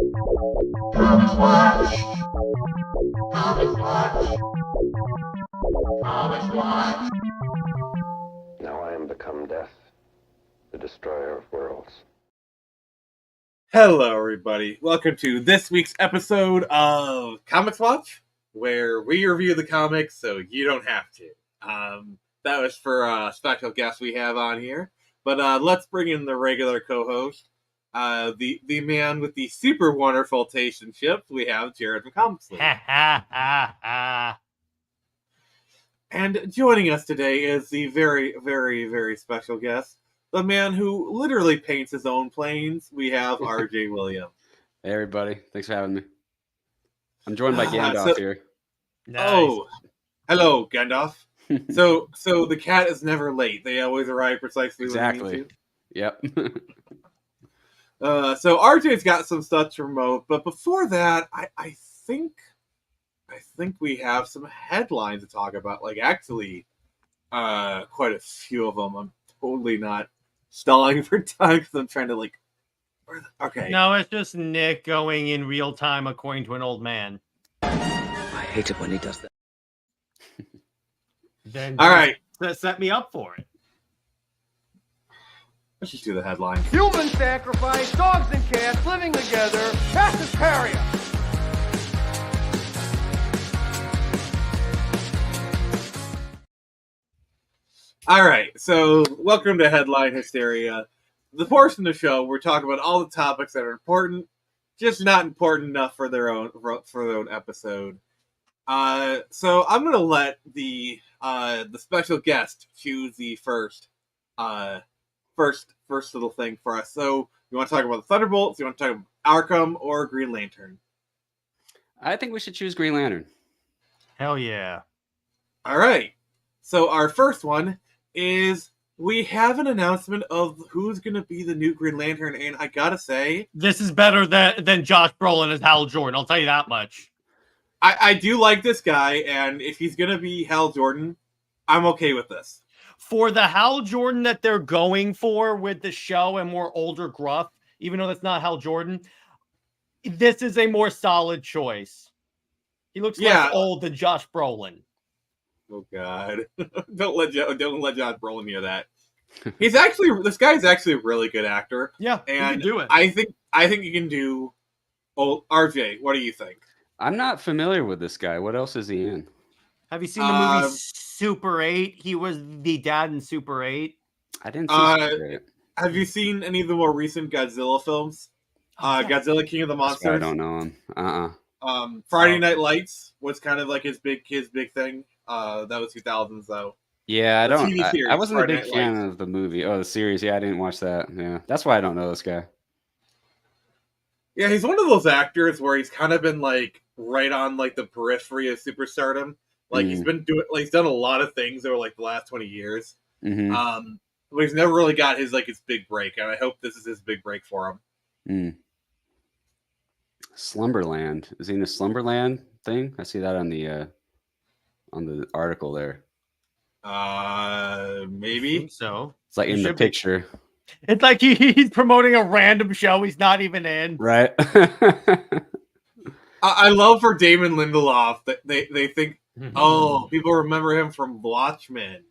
Comix Watch. Comix Watch. Comix Watch. Now I am become death, the destroyer of worlds. Hello, everybody. Welcome to this week's episode of Comix Watch, where we review the comics so you don't have to. That was for a special guest we have on here. But let's bring in the regular co-host, the man with the super wonderful taste in chips. We have Jared from Comics League. And joining us today is the very, very, very special guest, the man who literally paints his own planes. We have RJ Williams. Hey, everybody. Thanks for having me. I'm joined by Gandalf here. Nice. Oh, hello, Gandalf. So the cat is never late. They always arrive precisely when they need to. Yep. So RJ's got some stuff to promote, but before that, I think we have some headlines to talk about. Like, actually, quite a few of them. I'm totally not stalling for time because I'm trying to okay. No, it's just Nick going in real time according to an old man. I hate it when he does that. Then all right, set me up for it. Let's just do the headlines. Human sacrifice, dogs and cats living together, mass hysteria. All right, so welcome to Headline Hysteria, the portion of the show where we talk about all the topics that are important, just not important enough for their own episode. So I'm gonna let the special guest choose the first little thing for us. So you want to talk about the Thunderbolts? You want to talk about Arkham or Green Lantern? I think we should choose Green Lantern. Hell yeah! All right. So our first one is we have an announcement of who's going to be the new Green Lantern, and I gotta say, this is better than Josh Brolin as Hal Jordan. I'll tell you that much. I do like this guy, and if he's going to be Hal Jordan, I'm okay with this. For the Hal Jordan that they're going for with the show and more older gruff, even though that's not Hal Jordan, this is a more solid choice. He looks less old than Josh Brolin. Oh God! don't let Josh Brolin hear that. This guy's actually a really good actor. Yeah, and he can do it. I think you can do. Oh, RJ, what do you think? I'm not familiar with this guy. What else is he in? Have you seen the movie Super 8? He was the dad in Super 8. I didn't see Super 8. Have you seen any of the more recent Godzilla films? Godzilla King of the Monsters. I don't know him. Friday Night Lights was kind of like his big thing. That was 2000s though. Yeah, I wasn't Friday a big Night fan Lights. of the movie. Oh, the series. Yeah, I didn't watch that. Yeah, that's why I don't know this guy. Yeah, he's one of those actors where he's kind of been like right on like the periphery of superstardom. Like he's done a lot of things over like the last 20 years. Mm-hmm. But he's never really got his big break, and I hope this is his big break for him. Slumberland. Is he in the Slumberland thing? I see that on the article there. Maybe. I think so. It's like in the picture. It's like he's promoting a random show he's not even in. Right. I love for Damon Lindelof that they think, oh, people remember him from Watchmen.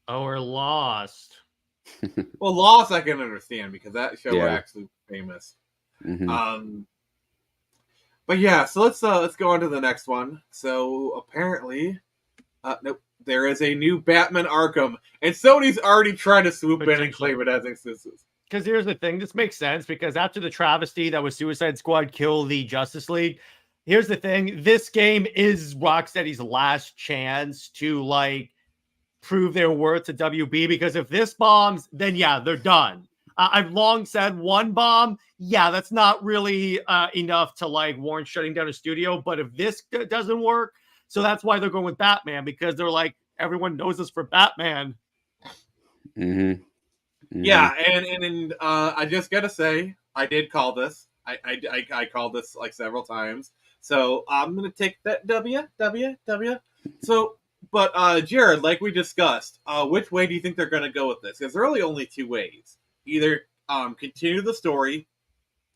Oh, or Lost. Well, Lost I can understand because that show was actually famous. Mm-hmm. But yeah, so let's go on to the next one. So apparently, nope, there is a new Batman Arkham, and Sony's already trying to swoop in and claim it as exclusive. Because here's the thing, this makes sense because after the travesty that was Suicide Squad kill the Justice League, here's the thing, this game is Rocksteady's last chance to prove their worth to WB, because if this bombs, then yeah, they're done. I've long said one bomb, yeah, that's not really enough to warrant shutting down a studio, but if this doesn't work, so that's why they're going with Batman, because they're like, everyone knows us for Batman. Mm-hmm. Yeah, and I just gotta say, I did call this. I called this several times. So I'm gonna take that W. So, but Jared, like we discussed, which way do you think they're gonna go with this? Because there are really only two ways: either continue the story,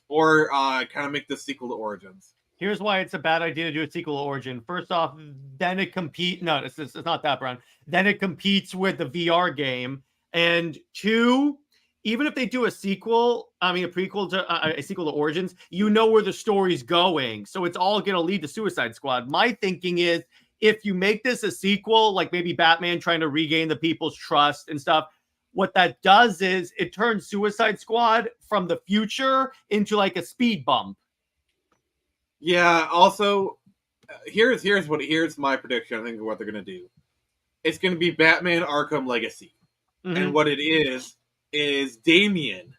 or kind of make the sequel to Origins. Here's why it's a bad idea to do a sequel to Origin. First off, then it competes. No, it's not that, Brown. Then it competes with the VR game. And two, even if they do a sequel, a prequel to a sequel to Origins, you know where the story's going. So it's all going to lead to Suicide Squad. My thinking is if you make this a sequel, like maybe Batman trying to regain the people's trust and stuff, what that does is it turns Suicide Squad from the future into like a speed bump. Yeah. Also, here's my prediction. I think of what they're gonna do. It's gonna be Batman Arkham Legacy, and what it is Damian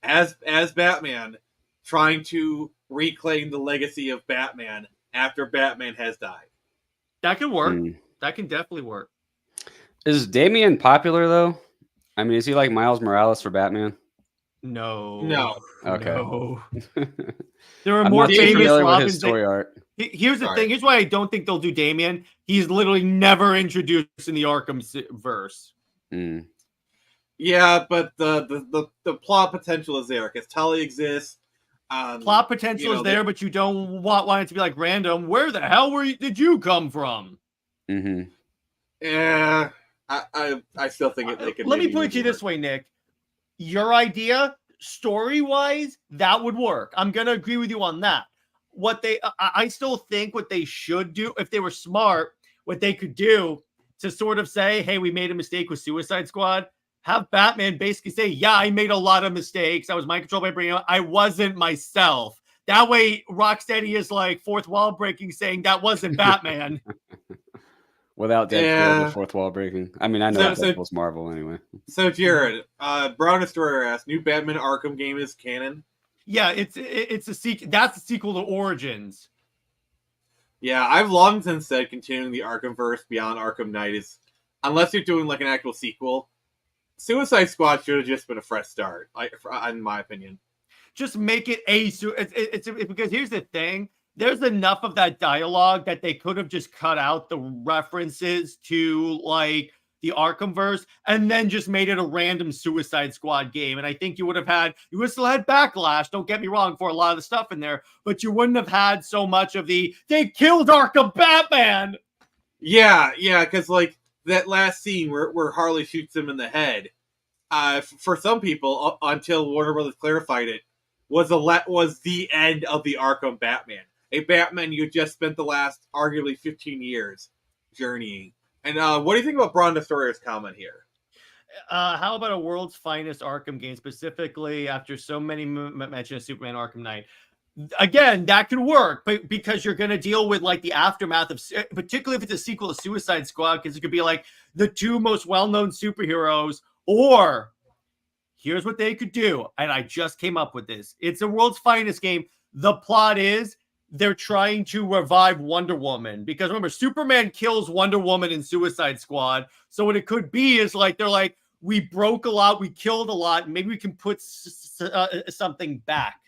as Batman trying to reclaim the legacy of Batman after Batman has died. That can work. That can definitely work. Is Damian popular though? I mean, is he like Miles Morales for Batman? No. Okay. No. There are more famous Robins. With his story art. Here's the thing. Here's why I don't think they'll do Damian. He's literally never introduced in the Arkham verse. Yeah, but the plot potential is there because Tully exists. Plot potential is there, but you don't want it to be like random. Where the hell did you come from? Yeah, I still think they could. Let me put it to you this way, Nick. Your idea, story-wise, that would work. I'm gonna agree with you on that. I still think what they should do, if they were smart, what they could do to sort of say, hey, we made a mistake with Suicide Squad, have Batman basically say, yeah, I made a lot of mistakes. I was mind controlled by brain. I wasn't myself. That way, Rocksteady is like fourth wall breaking, saying that wasn't Batman. Without Deadpool, the fourth wall breaking. I mean, I know Deadpool's Marvel anyway. So, Jared, Brown Destroyer asked, new Batman Arkham game is canon? Yeah, it's a sequel. That's a sequel to Origins. Yeah, I've long since said continuing the Arkhamverse beyond Arkham Knight is, unless you're doing like an actual sequel, Suicide Squad should have just been a fresh start, in my opinion. Just make it it's because here's the thing. There's enough of that dialogue that they could have just cut out the references to like the Arkhamverse and then just made it a random Suicide Squad game. And I think you would still had backlash. Don't get me wrong for a lot of the stuff in there, but you wouldn't have had so much of they killed Arkham Batman. Yeah. Cause like that last scene where Harley shoots him in the head, for some people until Warner Brothers clarified it was the end of the Arkham Batman. A Batman you just spent the last, arguably, 15 years journeying. And what do you think about Braun Destroyer's comment here? How about a world's finest Arkham game, specifically after so many mentions of Superman Arkham Knight? Again, that could work, but because you're going to deal with like the aftermath of, particularly if it's a sequel to Suicide Squad, because it could be like the two most well-known superheroes, or here's what they could do. And I just came up with this. It's a world's finest game. The plot is, they're trying to revive Wonder Woman because remember, Superman kills Wonder Woman in Suicide Squad. So what it could be is like, they're like, we broke a lot, we killed a lot, maybe we can put something back.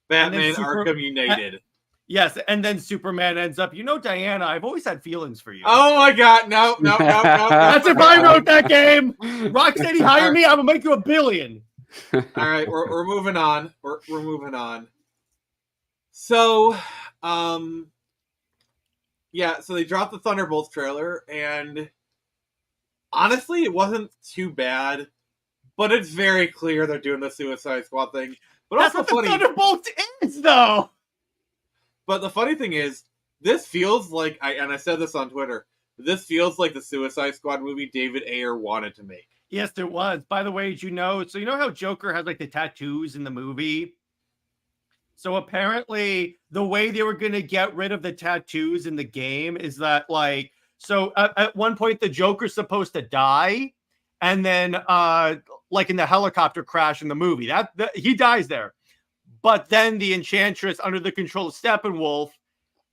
Batman Arkham United. Yes, and then Superman ends up, Diana, I've always had feelings for you. Oh my God, no. That's if I wrote that game. Rocksteady, hire me, I will make you $1 billion. All right, we're moving on. We're moving on. So, so they dropped the Thunderbolts trailer, and honestly, it wasn't too bad, but it's very clear they're doing the Suicide Squad thing. But that's also what the Thunderbolts is, though! But the funny thing is, this feels like, I said this on Twitter, this feels like the Suicide Squad movie David Ayer wanted to make. Yes, it was. By the way, so you know how Joker has like the tattoos in the movie? So apparently the way they were going to get rid of the tattoos in the game is that at one point the Joker's supposed to die. And then like in the helicopter crash in the movie, that he dies there. But then the Enchantress under the control of Steppenwolf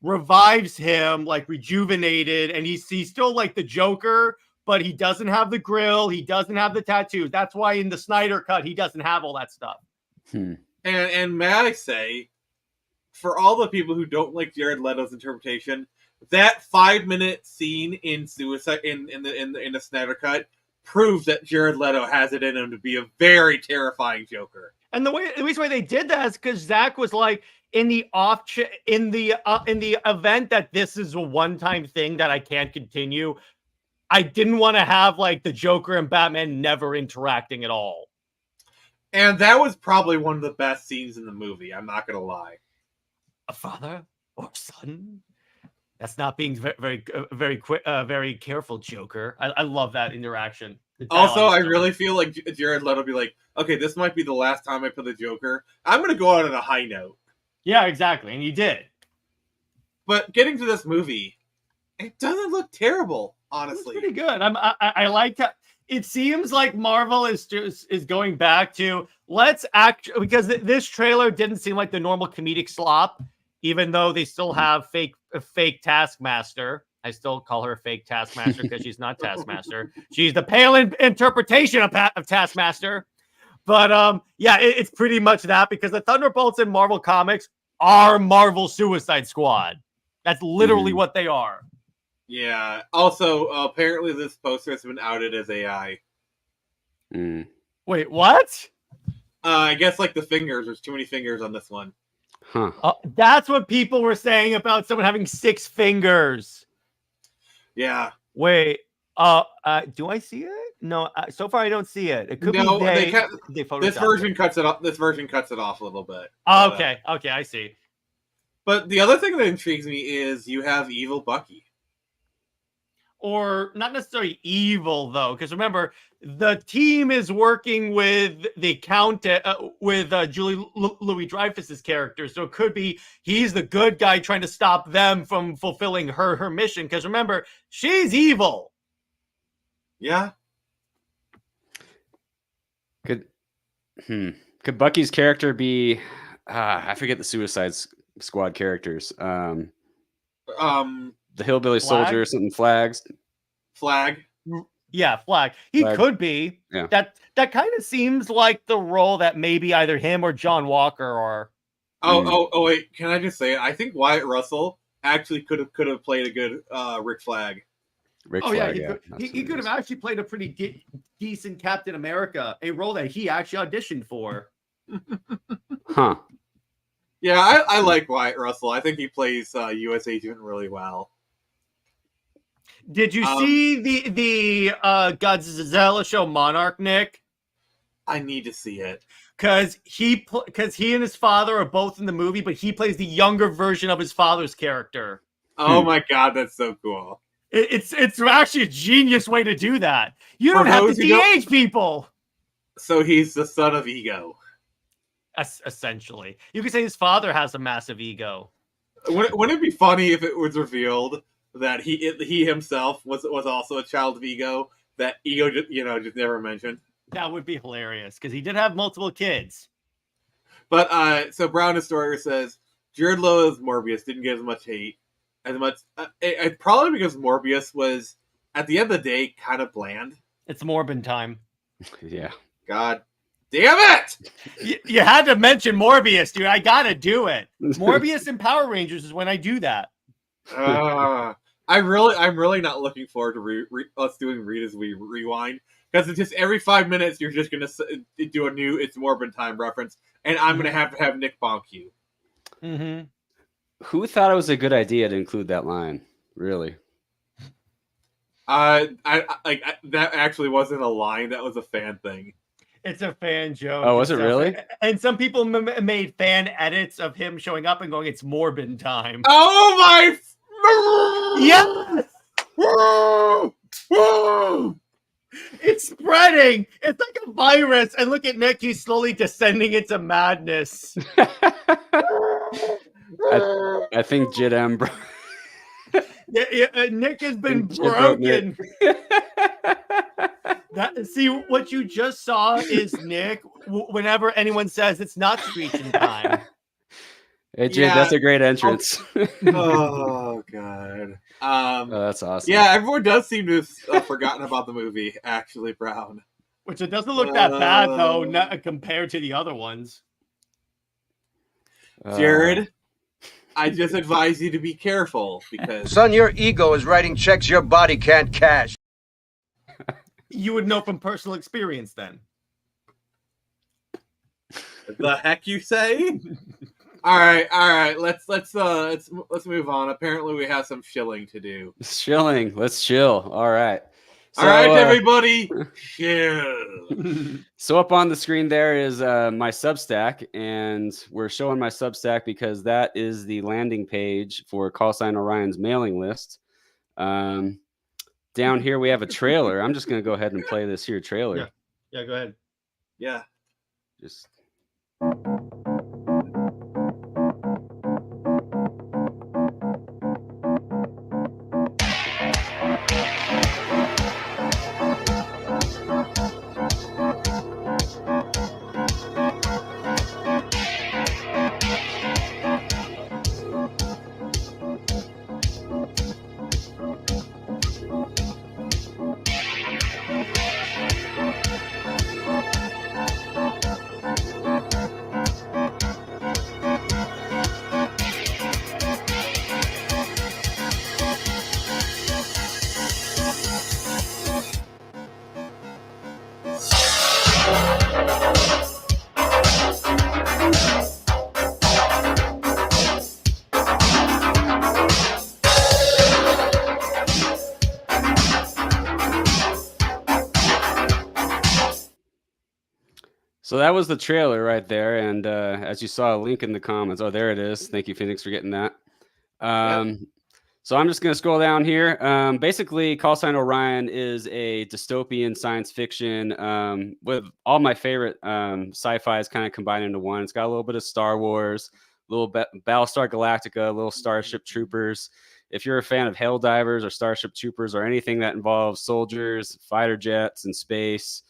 revives him like rejuvenated. And he's still like the Joker, but he doesn't have the grill. He doesn't have the tattoos. That's why in the Snyder cut, he doesn't have all that stuff. And may I say, for all the people who don't like Jared Leto's interpretation, that 5-minute scene in Suicide in the Snyder Cut proves that Jared Leto has it in him to be a very terrifying Joker. And the reason why they did that is because Zach was like, in the event that this is a one-time thing that I can't continue, I didn't want to have like the Joker and Batman never interacting at all. And that was probably one of the best scenes in the movie. I'm not gonna lie. A father or son? That's not being very careful, Joker. I love that interaction. Also, I really feel like Jared Leto be like, okay, this might be the last time I play the Joker. I'm gonna go out on a high note. Yeah, exactly, and you did. But getting to this movie, it doesn't look terrible, honestly. It's pretty good. I like that. It seems like Marvel is going back to let's act, because this trailer didn't seem like the normal comedic slop, even though they still have fake Taskmaster. I still call her fake Taskmaster because she's not Taskmaster. She's the pale interpretation of Taskmaster. But yeah, it's pretty much that, because the Thunderbolts in Marvel Comics are Marvel Suicide Squad. That's literally what they are. Yeah. Also, apparently this poster has been outed as AI. Wait, what? I guess like the fingers. There's too many fingers on this one. Huh. That's what people were saying about someone having 6 fingers. Yeah. Wait. Do I see it? No. So far, I don't see it. It could be they this version cuts it off. This version cuts it off a little bit. Okay. Okay, I see. But the other thing that intrigues me is you have evil Bucky. Or not necessarily evil, though, because remember, the team is working with the Countess, with Julie Louis-Dreyfus's character, so it could be he's the good guy trying to stop them from fulfilling her mission. Because remember, she's evil. Yeah. Could Bucky's character be? I forget the Suicide Squad characters. The hillbilly soldier or something. Flag. Yeah, Flag. He could be. Yeah. That kind of seems like the role that maybe either him or John Walker are. Oh wait, can I just say it? I think Wyatt Russell actually could have played a good Rick Flag. He could have actually played a pretty decent Captain America, a role that he actually auditioned for. Huh. Yeah, I like Wyatt Russell. I think he plays U.S. Agent really well. Did you see the Godzilla show Monarch, Nick? I need to see it. Because he and his father are both in the movie, but he plays the younger version of his father's character. Oh my god, that's so cool. It's actually a genius way to do that. You don't have to de-age people. So he's the son of Ego. Essentially. You could say his father has a massive ego. Wouldn't it be funny if it was revealed that he himself was also a child of Ego, that Ego just never mentioned? That would be hilarious, because he did have multiple kids. But so Brown Destroyer says Jared Leto's Morbius didn't get as much hate, probably because Morbius was, at the end of the day, kind of bland. It's Morbin time. Yeah. God damn it! You had to mention Morbius, dude. I gotta do it. Morbius and Power Rangers is when I do that. I'm really not looking forward to us doing Read as We Rewind, because it's just every 5 minutes you're just gonna do a new It's Morbin Time reference, and I'm gonna have to have Nick bonk you. Mm-hmm. Who thought it was a good idea to include that line? Really? That actually wasn't a line. That was a fan thing. It's a fan joke. Oh, was it really? And some people made fan edits of him showing up and going, "It's Morbin time." Oh my! Yes! It's spreading. It's like a virus. And look at Nick; he's slowly descending into madness. I think JM Nick has been broken. See, what you just saw is Nick. Whenever anyone says it's not screeching time. Hey, Jid, that's a great entrance. Oh god. That's awesome. Yeah, everyone does seem to have forgotten about the movie. Actually, Brown. Which it doesn't look that bad though, not compared to the other ones. Jared, I just advise you to be careful, because Son, your ego is writing checks your body can't cash. You would know from personal experience then. The heck you say? All right. Let's move on. Apparently, we have some shilling to do. Shilling. Let's chill. All right. All right, everybody, chill. So up on the screen there is my Substack, and we're showing my Substack because that is the landing page for Callsign Orion's mailing list. Down here we have a trailer. I'm just going to go ahead and play this here trailer. Yeah, go ahead. Yeah. Just. So that was the trailer right there, and as you saw, a link in the comments. Oh, there it is. Thank you, Phoenix, for getting that. So I'm just going to scroll down here. Basically, Callsign Orion is a dystopian science fiction with all my favorite sci-fis kind of combined into one. It's got a little bit of Star Wars, a little bit Battlestar Galactica, a little Starship Troopers. If you're a fan of Helldivers or Starship Troopers or anything that involves soldiers, fighter jets, and space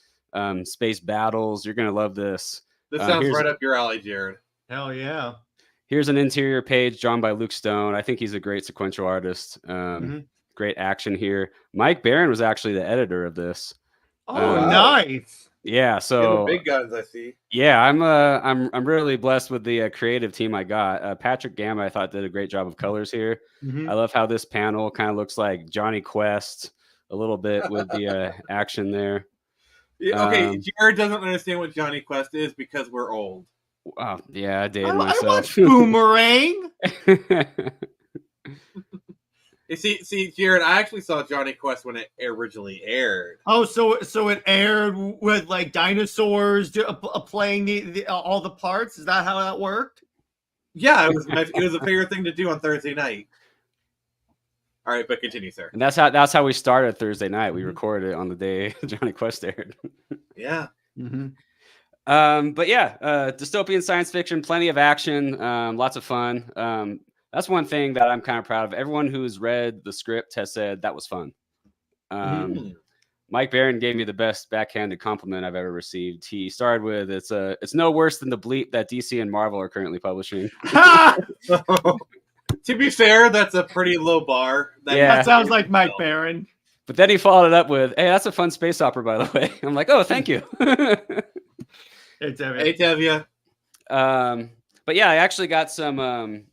battles, you're going to love this. This sounds right up your alley, Jared. Hell yeah. Here's an interior page drawn by Luke Stone. I think he's a great sequential artist. Great action here. Mike Barron was actually the editor of this. Oh, nice. Yeah, so big guns, I see. Yeah, I'm really blessed with the creative team I got. Patrick Gamma, I thought, did a great job of colors here. I love how this panel kind of looks like Johnny Quest a little bit with the action there. Okay, Jared doesn't understand what Johnny Quest is because we're old. Wow, yeah, I dated I myself. watched Boomerang. You see, Jared, I actually saw Johnny Quest when it originally aired. Oh, so it aired with like dinosaurs playing the all the parts. Is that how that worked? Yeah, it was a favorite thing to do on Thursday night. All right, but continue, sir. And that's how we started Thursday night. We recorded it on the day Johnny Quest aired. Yeah. But yeah, dystopian science fiction, plenty of action, lots of fun. That's one thing that I'm kind of proud of. Everyone who's read the script has said that was fun. Mike Barron gave me the best backhanded compliment I've ever received. He started with, "It's no worse than the bleep that DC and Marvel are currently publishing." To be fair, that's a pretty low bar. That sounds like Mike Barron. But then he followed it up with, "Hey, that's a fun space opera, by the way." I'm like, "Oh, thank you." Hey, Tevya. But yeah, I actually got some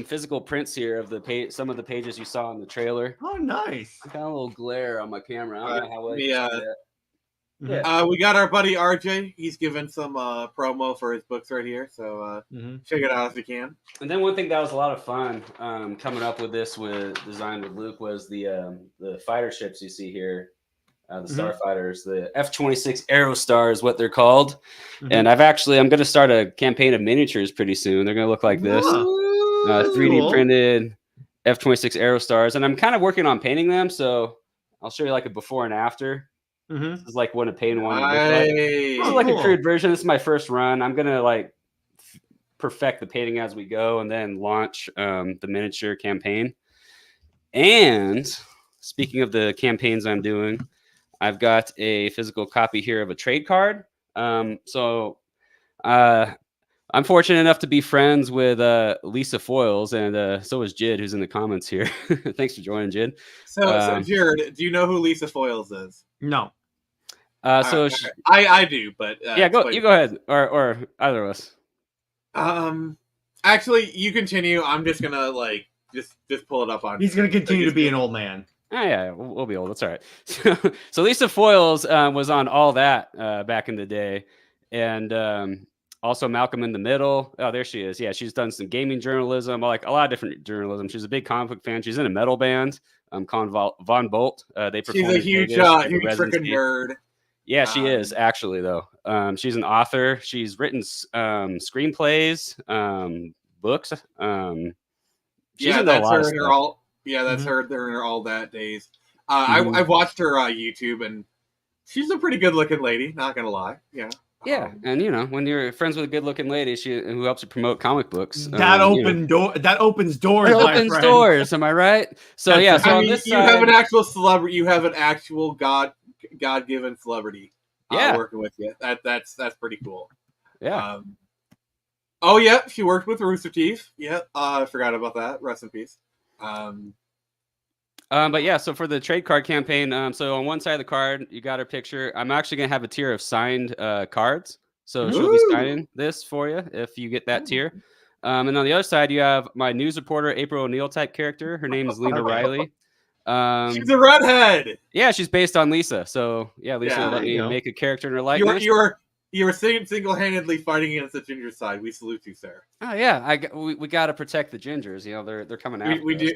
physical prints here of some of the pages you saw in the trailer. Oh, nice. I got a little glare on my camera. I don't know how well you can see that. We got our buddy RJ. He's given some promo for his books right here, so check it out if you can. And then one thing that was a lot of fun coming up with this design with Luke was the fighter ships you see here. The starfighters, the F-26 Aerostar is what they're called. And I'm going to start a campaign of miniatures pretty soon. They're going to look like this. 3D printed F-26 Aerostars. And I'm kind of working on painting them. So I'll show you like a before and after. This is like what a painted one looks like. This is like a crude version. This is my first run. I'm going to like perfect the painting as we go and then launch the miniature campaign. And speaking of the campaigns I'm doing, I've got a physical copy here of a trade card. So I'm fortunate enough to be friends with Lisa Foyles, and so is Jid, who's in the comments here. Thanks for joining, Jid. So Jared, do you know who Lisa Foyles is? No. I do, but yeah, you go ahead, or either of us. Actually, you continue. I'm just gonna just pull it up on. He's gonna continue to be an old man. Oh, yeah, we'll be old. That's all right. So Lisa Foyles was on All That back in the day, and Also, Malcolm in the Middle. Oh, there she is. Yeah, she's done some gaming journalism, like a lot of different journalism. She's a big comic book fan. She's in a metal band, Von Bolt. They She's performed a in huge, Vegas for the huge freaking residency. nerd. Yeah, she is actually though. She's an author. She's written screenplays, books. She's into a that's lot her of in her stuff. all. Yeah, that's her. They're in her all that days. I've watched her YouTube, and she's a pretty good looking lady. Not gonna lie. Yeah. Yeah, and when you're friends with a good-looking lady, who helps you promote comic books, that opens doors. It opens doors. Am I right? So yeah. So on this you side, have an actual celebrity. You have an actual God-given celebrity. Working with you. That's pretty cool. Yeah. Oh yeah, she worked with Rooster Teeth. Yeah. I forgot about that. Rest in peace. But yeah, so for the trade card campaign, so on one side of the card, you got her picture. I'm actually gonna have a tier of signed cards, so she'll be signing this for you if you get that tier. And on the other side, you have my news reporter April O'Neil type character. Her name is Lena Riley. She's a redhead. Yeah, she's based on Lisa. So yeah, Lisa let me make a character in her likeness. You were single-handedly fighting against the ginger side. We salute you, sir. Oh yeah, we got to protect the gingers. They're coming out. We do.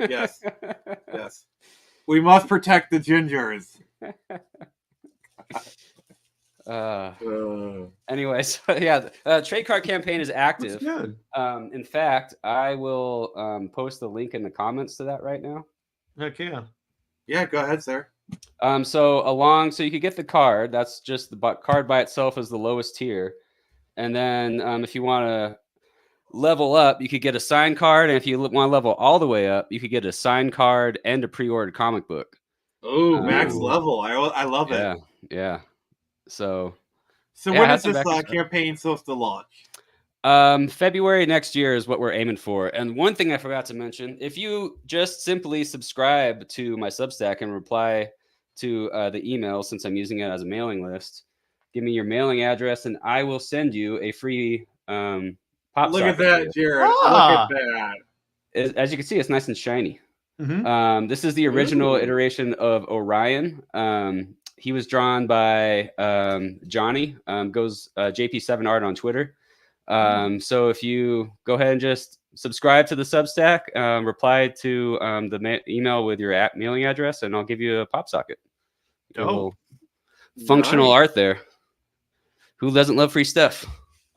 Yes. Yes. We must protect the gingers. Anyway, so yeah, trade card campaign is active. In fact, I will post the link in the comments to that right now. Heck yeah. Yeah, go ahead, sir. So you could get the card. That's just the card by itself is the lowest tier. And then if you want to level up, you could get a signed card, and if you want to level all the way up, you could get a signed card and a pre-ordered comic book. Oh, max level! I love it. Yeah. So when is this campaign supposed to launch? February next year is what we're aiming for. And one thing I forgot to mention: if you just simply subscribe to my Substack and reply to the email, since I'm using it as a mailing list, give me your mailing address, and I will send you a free Look at that, Jared. Look at that. As you can see, it's nice and shiny. This is the original iteration of Orion. He was drawn by Johnny, goes JP7 Art on Twitter. So if you go ahead and just subscribe to the Substack, reply to the email with your mailing address, and I'll give you a pop socket. Functional art there. Who doesn't love free stuff?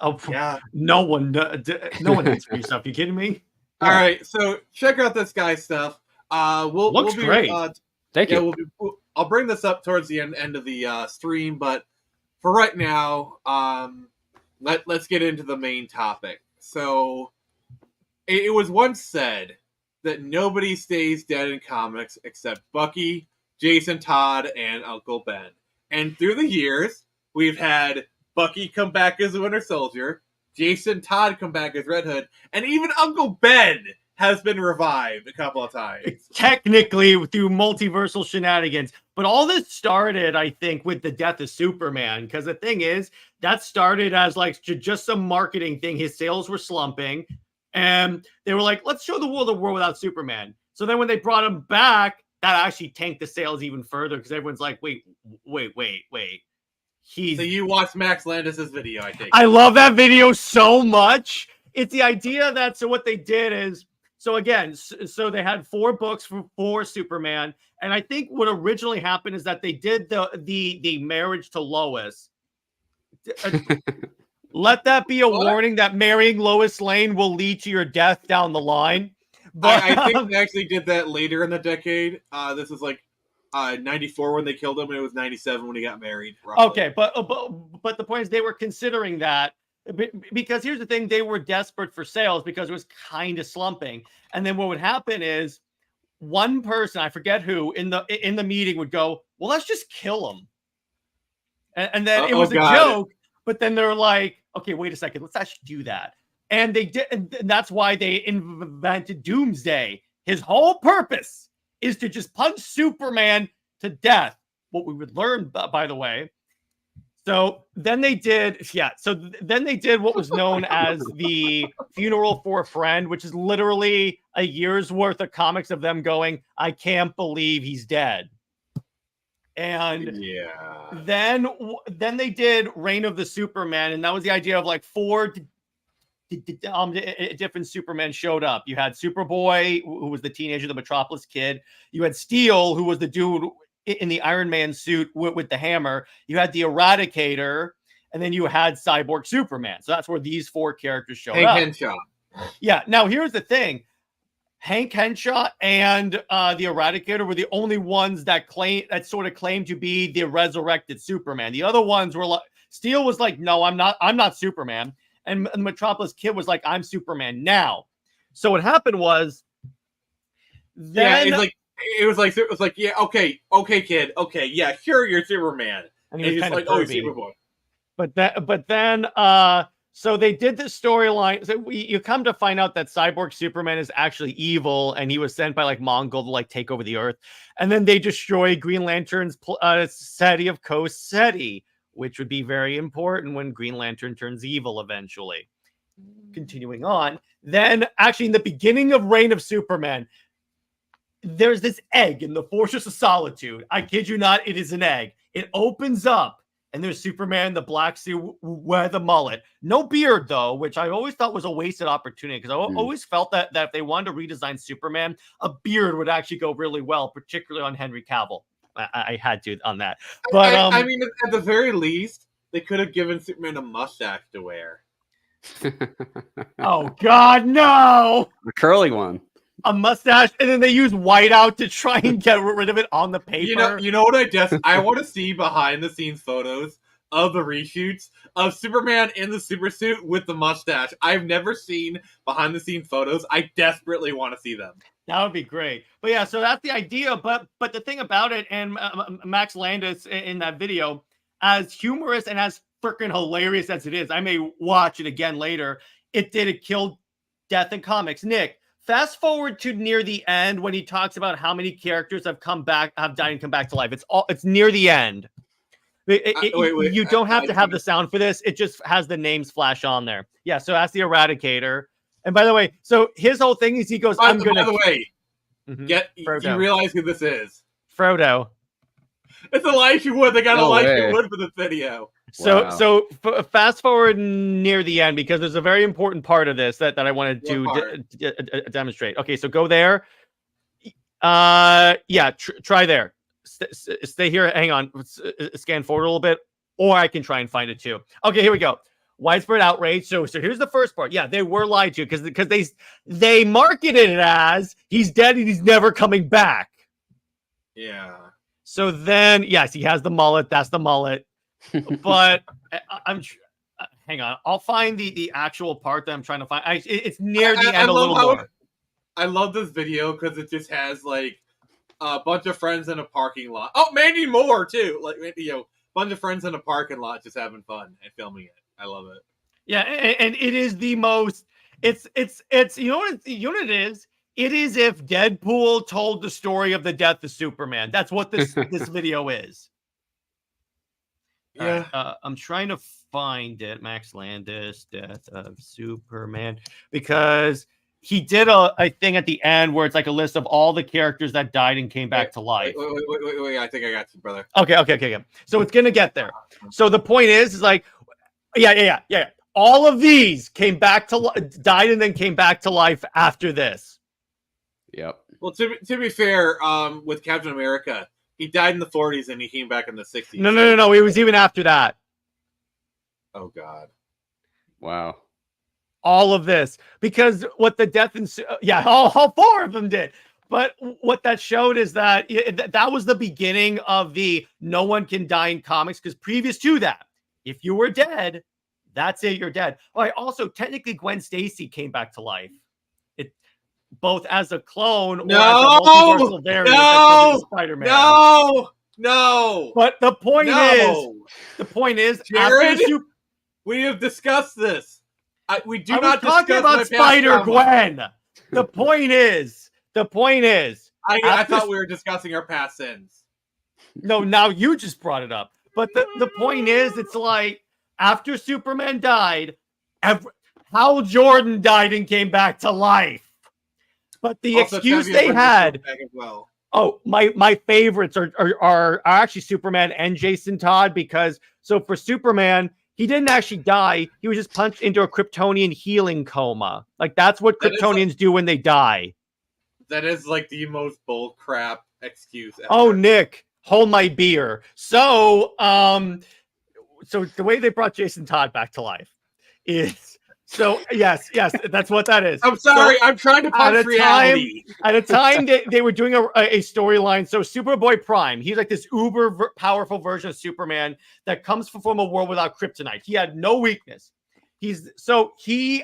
Oh yeah, no one hates free stuff. You kidding me? All right, so check out this guy's stuff. Looks great. Thank you. I'll bring this up towards the end of the stream, but for right now, let's get into the main topic. So, it was once said that nobody stays dead in comics except Bucky, Jason Todd, and Uncle Ben. And through the years, we've had Bucky come back as the Winter Soldier, Jason Todd come back as Red Hood, and even Uncle Ben has been revived a couple of times. Technically through multiversal shenanigans. But all this started, I think, with the death of Superman. Because the thing is, that started as like just some marketing thing. His sales were slumping. And they were like, let's show the world a world without Superman. So then when they brought him back, that actually tanked the sales even further. Because everyone's like, wait. So you watched Max Landis's video, I think. I love that video so much. It's the idea that, so what they did is, so again, so they had 4 books for Superman. And I think what originally happened is that they did the marriage to Lois. Let that be a warning that marrying Lois Lane will lead to your death down the line. But I think they actually did that later in the decade. This is like 94 when they killed him, and it was 97 when he got married. Roughly. Okay, but the point is they were considering that, because here's the thing: they were desperate for sales because it was kind of slumping. And then what would happen is one person, I forget who, in the meeting would go, "Well, let's just kill him," and then it was a joke. But then they're like, "Okay, wait a second, let's actually do that." And they did, and that's why they invented Doomsday. His whole purpose is to just punch Superman to death. What we would learn, by the way. So then they did what was known as the Funeral for a Friend, which is literally a year's worth of comics of them going, I can't believe he's dead. And Yeah. then they did Reign of the Superman, and that was the idea of like four different Supermen showed up. You had Superboy, who was the teenager, the Metropolis kid. You had Steel, who was the dude in the Iron Man suit with the hammer. You had the Eradicator, and then you had Cyborg Superman. So that's where these four characters showed Hank up. Henshaw. Yeah. Now here's the thing: Hank Henshaw and the Eradicator were the only ones that sort of claimed to be the resurrected Superman. The other ones were like, Steel was like, no, I'm not Superman. And the Metropolis kid was like, I'm Superman now. So what happened was, then it was like, yeah, okay, kid, okay, yeah, sure, you're Superman. And he was kind of like, oh, pervy. Superboy. But then so they did this storyline. So you come to find out that Cyborg Superman is actually evil, and he was sent by like Mongol to like take over the Earth. And then they destroy Green Lantern's city of City, which would be very important when Green Lantern turns evil eventually. Continuing on, then actually in the beginning of Reign of Superman, there's this egg in the Fortress of Solitude. I kid you not, it is an egg. It opens up, and there's Superman in the black suit with a mullet. No beard, though, which I always thought was a wasted opportunity, because I always felt that if they wanted to redesign Superman, a beard would actually go really well, particularly on Henry Cavill. I had to on that. But I mean, at the very least, they could have given Superman a mustache to wear. Oh, God, no! The curly one. A mustache, and then they use whiteout to try and get rid of it on the paper. You know what I want to see behind the scenes photos of the reshoots of Superman in the super suit with the mustache. I've never seen behind the scenes photos. I desperately want to see them. That would be great. But yeah, so that's the idea. But the thing about it, and Max Landis in that video, as humorous and as freaking hilarious as it is, I may watch it again later. It killed Death in Comics. Nick, fast forward to near the end when he talks about how many characters have died and come back to life. It's near the end. Wait, you don't have to have the sound for this. It just has the names flash on there. Yeah, so that's the Eradicator. And by the way, so his whole thing is he goes, By the way, Frodo. you realize who this is? Frodo. It's Elijah Wood. They got No Elijah way. Wood for this video. So fast forward near the end, because there's a very important part of this that I wanted to demonstrate. Okay, so go there. Yeah, try there. Stay here. Hang on. Scan forward a little bit, or I can try and find it too. Okay, here we go. Widespread outrage. So here's the first part. Yeah, they were lied to because they marketed it as he's dead and he's never coming back. Yeah. So then, yes, he has the mullet. That's the mullet. But hang on. I'll find the actual part that I'm trying to find. It's near the end a little more. I love this video because it just has like a bunch of friends in a parking lot. Oh, Mandy Moore too. Like, bunch of friends in a parking lot just having fun and filming it. I love it. Yeah, and it is the most. It's you know what it is. It is if Deadpool told the story of the death of Superman. That's what this video is. Yeah. Right, I'm trying to find it. Max Landis, Death of Superman, because he did a thing at the end where it's like a list of all the characters that died and came back to life. Wait. I think I got you, brother. Okay. So it's gonna get there. So the point is like, yeah. All of these came back to died and then came back to life after this. Yep. Well, to be fair, with Captain America, he died in the 40s and he came back in the 60s. No. It was even after that. Oh God. Wow. All of this, because what the death and all four of them did. But what that showed is that that was the beginning of the no one can die in comics, because previous to that, if you were dead, that's it, you're dead. All right, also, technically, Gwen Stacy came back to life. It both as a clone or as a multiversal variant of Spider-Man. No. But the point is, Jared, we have discussed this. We do not talking about Spider-Gwen. The point is, I thought we were discussing our past sins. No, now you just brought it up. But the point is, it's like after Superman died, Hal Jordan died and came back to life. But the excuse they had, Oh, my favorites are actually Superman and Jason Todd, because so for Superman, he didn't actually die. He was just punched into a Kryptonian healing coma. Like, that's what Kryptonians do when they die. That is like the most bull crap excuse ever. Oh, Nick, hold my beer. So the way they brought Jason Todd back to life is yes, that's what that is. I'm sorry, So, I'm trying to punch reality. At a time, they were doing a storyline. So Superboy Prime, he's like this uber powerful version of Superman that comes from a world without kryptonite. He had no weakness.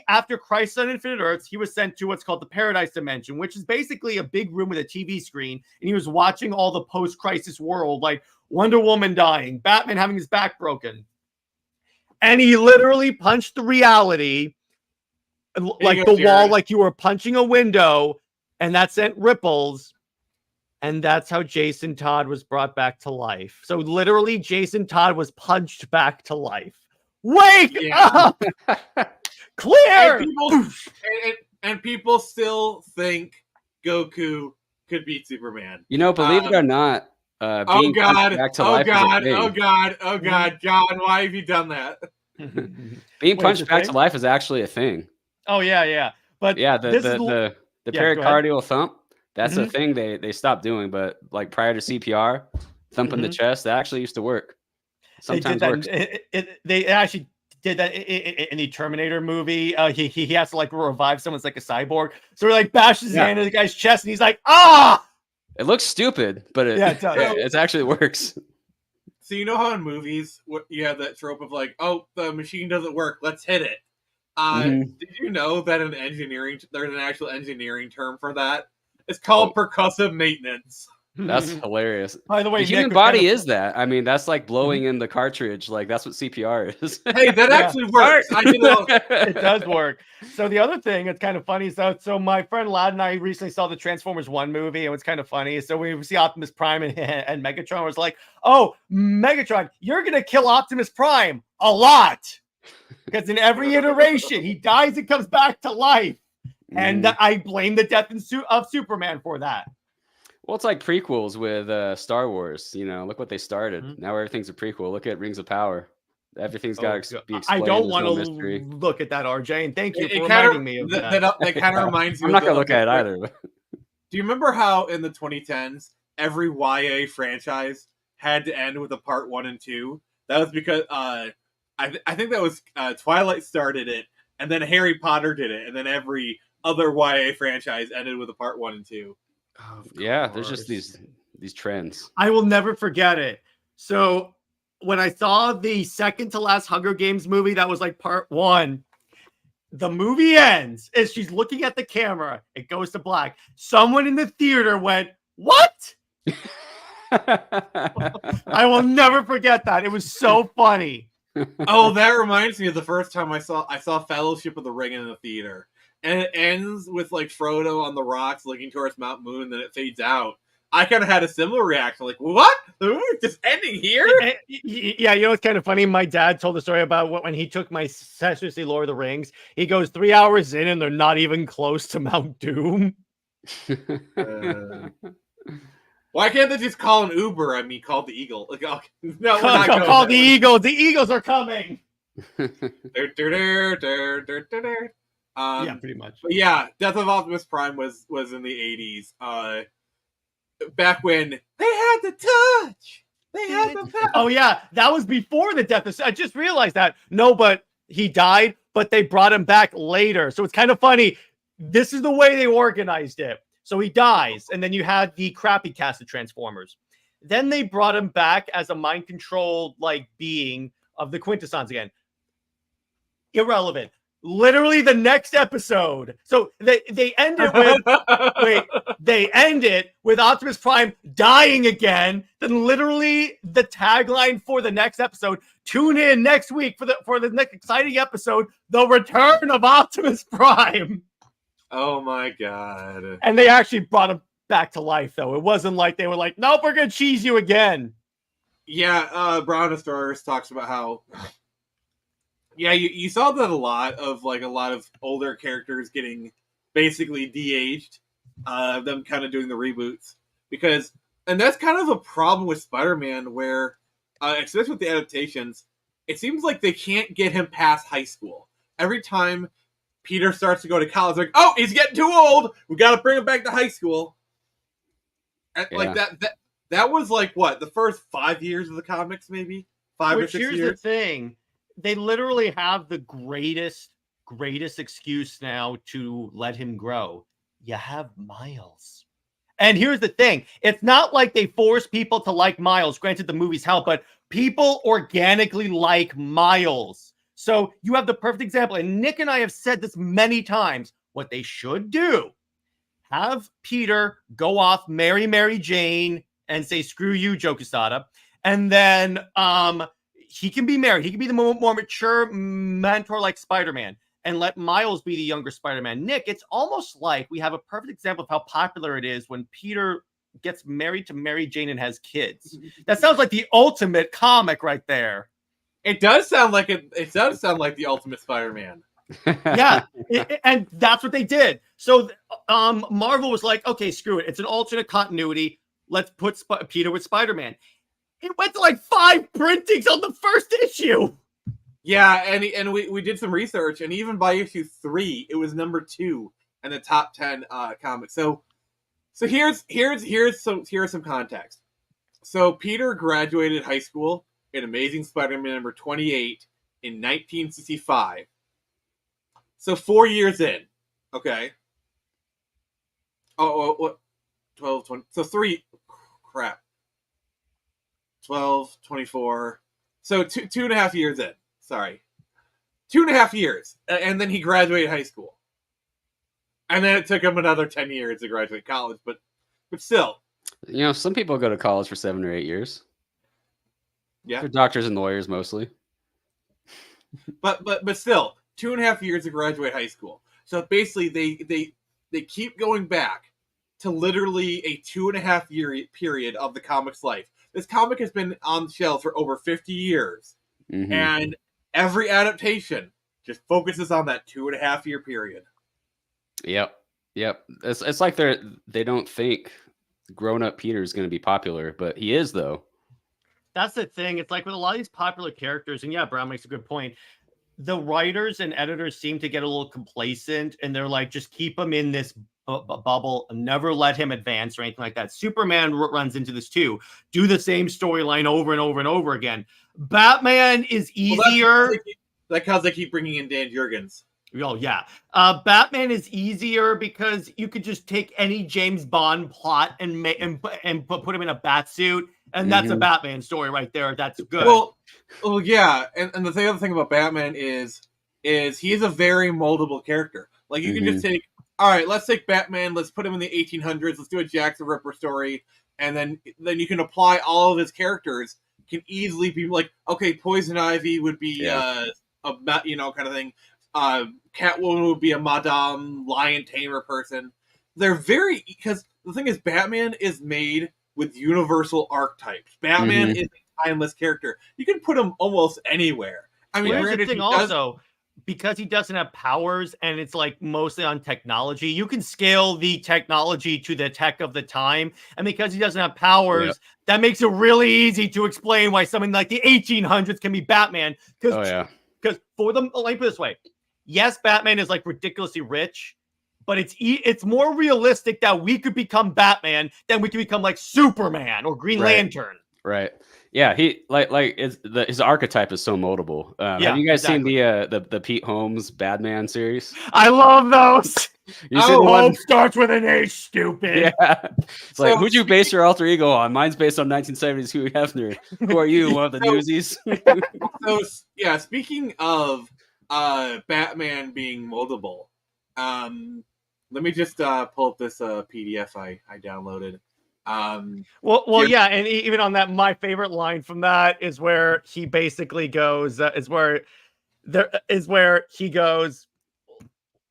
After Crisis on Infinite Earths, he was sent to what's called the Paradise Dimension, which is basically a big room with a TV screen, and he was watching all the post-crisis world, like Wonder Woman dying, Batman having his back broken. And he literally punched the reality, like the wall, like you were punching a window, and that sent ripples. And that's how Jason Todd was brought back to life. So literally, Jason Todd was punched back to life. Wake up! Clear! And people still think Goku could beat Superman. You know, believe it or not, oh God! Back to oh life God! is a thing. Oh God! Oh God! John, why have you done that? Being punched back to life is actually a thing. Oh yeah. But yeah, the pericardial thump, that's a thing they stopped doing. But like prior to CPR, thumping the chest, that actually used to work. Sometimes works. They actually did that in the Terminator movie. He has to like revive someone's like a cyborg. So he like bashes his hand in the guy's chest, and he's like, ah! It looks stupid, but it actually works. So you know how in movies you have that trope of like, oh, the machine doesn't work, let's hit it. Did you know that in engineering, there's an actual engineering term for that? It's called percussive maintenance. That's hilarious. By the way, the human body is that. I mean, that's like blowing in the cartridge. Like that's what CPR is. Hey, that actually works. It does work. So the other thing, it's kind of funny. So my friend Lad and I recently saw the Transformers 1 movie. It was kind of funny. So we see Optimus Prime and Megatron. Was like, oh, Megatron, you're gonna kill Optimus Prime a lot, because in every iteration he dies and comes back to life, and I blame the death of Superman for that. Well, it's like prequels with Star Wars. You know, look what they started. Now everything's a prequel. Look at Rings of Power. Everything's got to be explained. I don't want to look at that, RJ, and thank you for reminding me of that. That kind of reminds me. I'm not going to look at it either. Do you remember how in the 2010s, every YA franchise had to end with a part 1 and 2? That was because I think that was Twilight started it, and then Harry Potter did it, and then every other YA franchise ended with a part 1 and 2. Yeah, there's just these trends. I will never forget it. So when I saw the second to last Hunger Games movie, that was like part 1. The movie ends as she's looking at the camera. It goes to black. Someone in the theater went, "What?" I will never forget that. It was so funny. Oh, that reminds me of the first time I saw Fellowship of the Ring in the theater. And it ends with like Frodo on the rocks looking towards Mount Moon, and then it fades out. I kind of had a similar reaction, like, what? The movie's just ending here? Yeah, you know what's kind of funny? My dad told the story about when he took my sister to see Lord of the Rings. He goes 3 hours in, and they're not even close to Mount Doom. Why can't they just call an Uber? I mean, call the Eagle. Like, no, we're not call the Eagles. The Eagles are coming. Yeah, pretty much. But yeah, Death of Optimus Prime was in the 80s. Back when they had the touch. They had the touch. Oh, yeah. That was before the death of... I just realized that. No, but he died, but they brought him back later. So it's kind of funny. This is the way they organized it. So he dies, and then you had the crappy cast of Transformers. Then they brought him back as a mind-controlled, like, being of the Quintessons again. Irrelevant. Literally the next episode. So they end it with they end it with Optimus Prime dying again. Then literally the tagline for the next episode. Tune in next week for the next exciting episode, The Return of Optimus Prime. Oh my god. And they actually brought him back to life, though. It wasn't like they were like, nope, we're gonna cheese you again. Yeah, Brown Historians talks about how yeah, you saw that a lot of older characters getting basically de-aged, them kind of doing the reboots. because, and that's kind of a problem with Spider-Man, where, especially with the adaptations, it seems like they can't get him past high school. Every time Peter starts to go to college, they're like, oh, he's getting too old. We got to bring him back to high school. And, like that was like what, the first 5 years of the comics, maybe 5 or 6 years. Here's the thing: they literally have the greatest excuse now to let him grow. You have Miles. And here's the thing: it's not like they force people to like Miles. Granted, the movies help, but people organically like Miles. So you have the perfect example. And Nick and I have said this many times. What they should do: have Peter go off, marry Mary Jane, and say, screw you, Joe Quesada. And then he can be married. He can be the more mature mentor like Spider-Man, and let Miles be the younger Spider-Man. Nick, it's almost like we have a perfect example of how popular it is when Peter gets married to Mary Jane and has kids. That sounds like the ultimate comic right there. It does sound like it does sound like the ultimate Spider-Man. Yeah, and that's what they did. So Marvel was like, okay, screw it. It's an alternate continuity. Let's put Peter with Spider-Man. It went to like 5 printings on the first issue. Yeah, and we did some research, and even by issue 3, it was number 2 in the top 10 comics. So here's some context. So Peter graduated high school in Amazing Spider-Man number 28 in 1965. So 4 years in, okay. What? 12, 20. So 3. Crap. 12, 24. So 2.5 years in. Sorry. 2.5 years. And then he graduated high school. And then it took him another 10 years to graduate college, but still. You know, some people go to college for 7 or 8 years. Yeah. They're doctors and lawyers mostly. But still, 2.5 years to graduate high school. So basically they keep going back to literally a 2.5 year period of the comic's life. This comic has been on the shelf for over 50 years. Mm-hmm. And every adaptation just focuses on that 2.5 year period. Yep. It's like they don't think grown-up Peter is going to be popular, but he is, though. That's the thing. It's like with a lot of these popular characters, and yeah, Brown makes a good point. The writers and editors seem to get a little complacent, and they're like, just keep him in this bubble, never let him advance or anything like that. Superman runs into this too. Do the same storyline over and over and over again. Batman is easier. Well, that's because they keep bringing in Dan Jurgens. Oh, yeah. Batman is easier because you could just take any James Bond plot and put him in a bat suit, and that's a Batman story right there. That's good. Well, yeah. And the other thing about Batman is he is a very moldable character. Like, you can just take, all right, let's take Batman, let's put him in the 1800s, let's do a Jack the Ripper story, and then you can apply all of his characters. Can easily be like, okay, Poison Ivy would be kind of thing. Catwoman would be a Madame Lion Tamer person. They're very, because the thing is, Batman is made with universal archetypes. Batman is a timeless character. You can put him almost anywhere. I mean, here's the thing also, because he doesn't have powers and it's like mostly on technology, you can scale the technology to the tech of the time. And because he doesn't have powers, that makes it really easy to explain why something like the 1800s can be Batman. Because for them, let me put it this way. Yes, Batman is like ridiculously rich, but it's more realistic that we could become Batman than we could become like Superman or Green Lantern. Right. Yeah, he his archetype is so moldable. Have you guys seen the Pete Holmes Batman series? I love those. You seen the one starts with an H, stupid. Yeah. It's like, who'd you base your alter ego on? Mine's based on 1970s Hugh Hefner. Who are you, one of the newsies? So yeah, speaking of Batman being moldable, let me just pull up this PDF I downloaded. Yeah, and even on that, my favorite line from that is where he basically goes, he goes,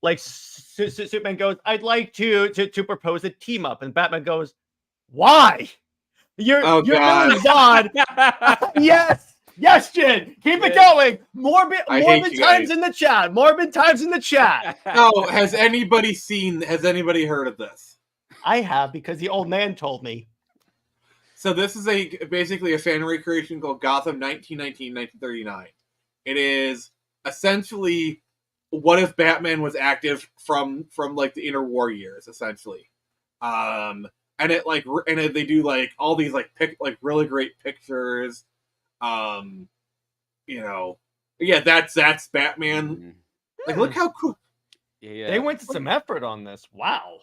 like, Superman goes, I'd like to propose a team up, and Batman goes, why? You're really Zod. Yes, Jin. Keep it going. Morbid times in the chat. Morbid times in the chat. Oh, has anybody heard of this? I have because the old man told me. So this is basically a fan recreation called Gotham 1919-1939. It is essentially what if Batman was active from like the interwar years, essentially. And they do like all these like really great pictures. That's Batman. Mhm. Like, look how cool. Yeah. They went to some effort on this. Wow.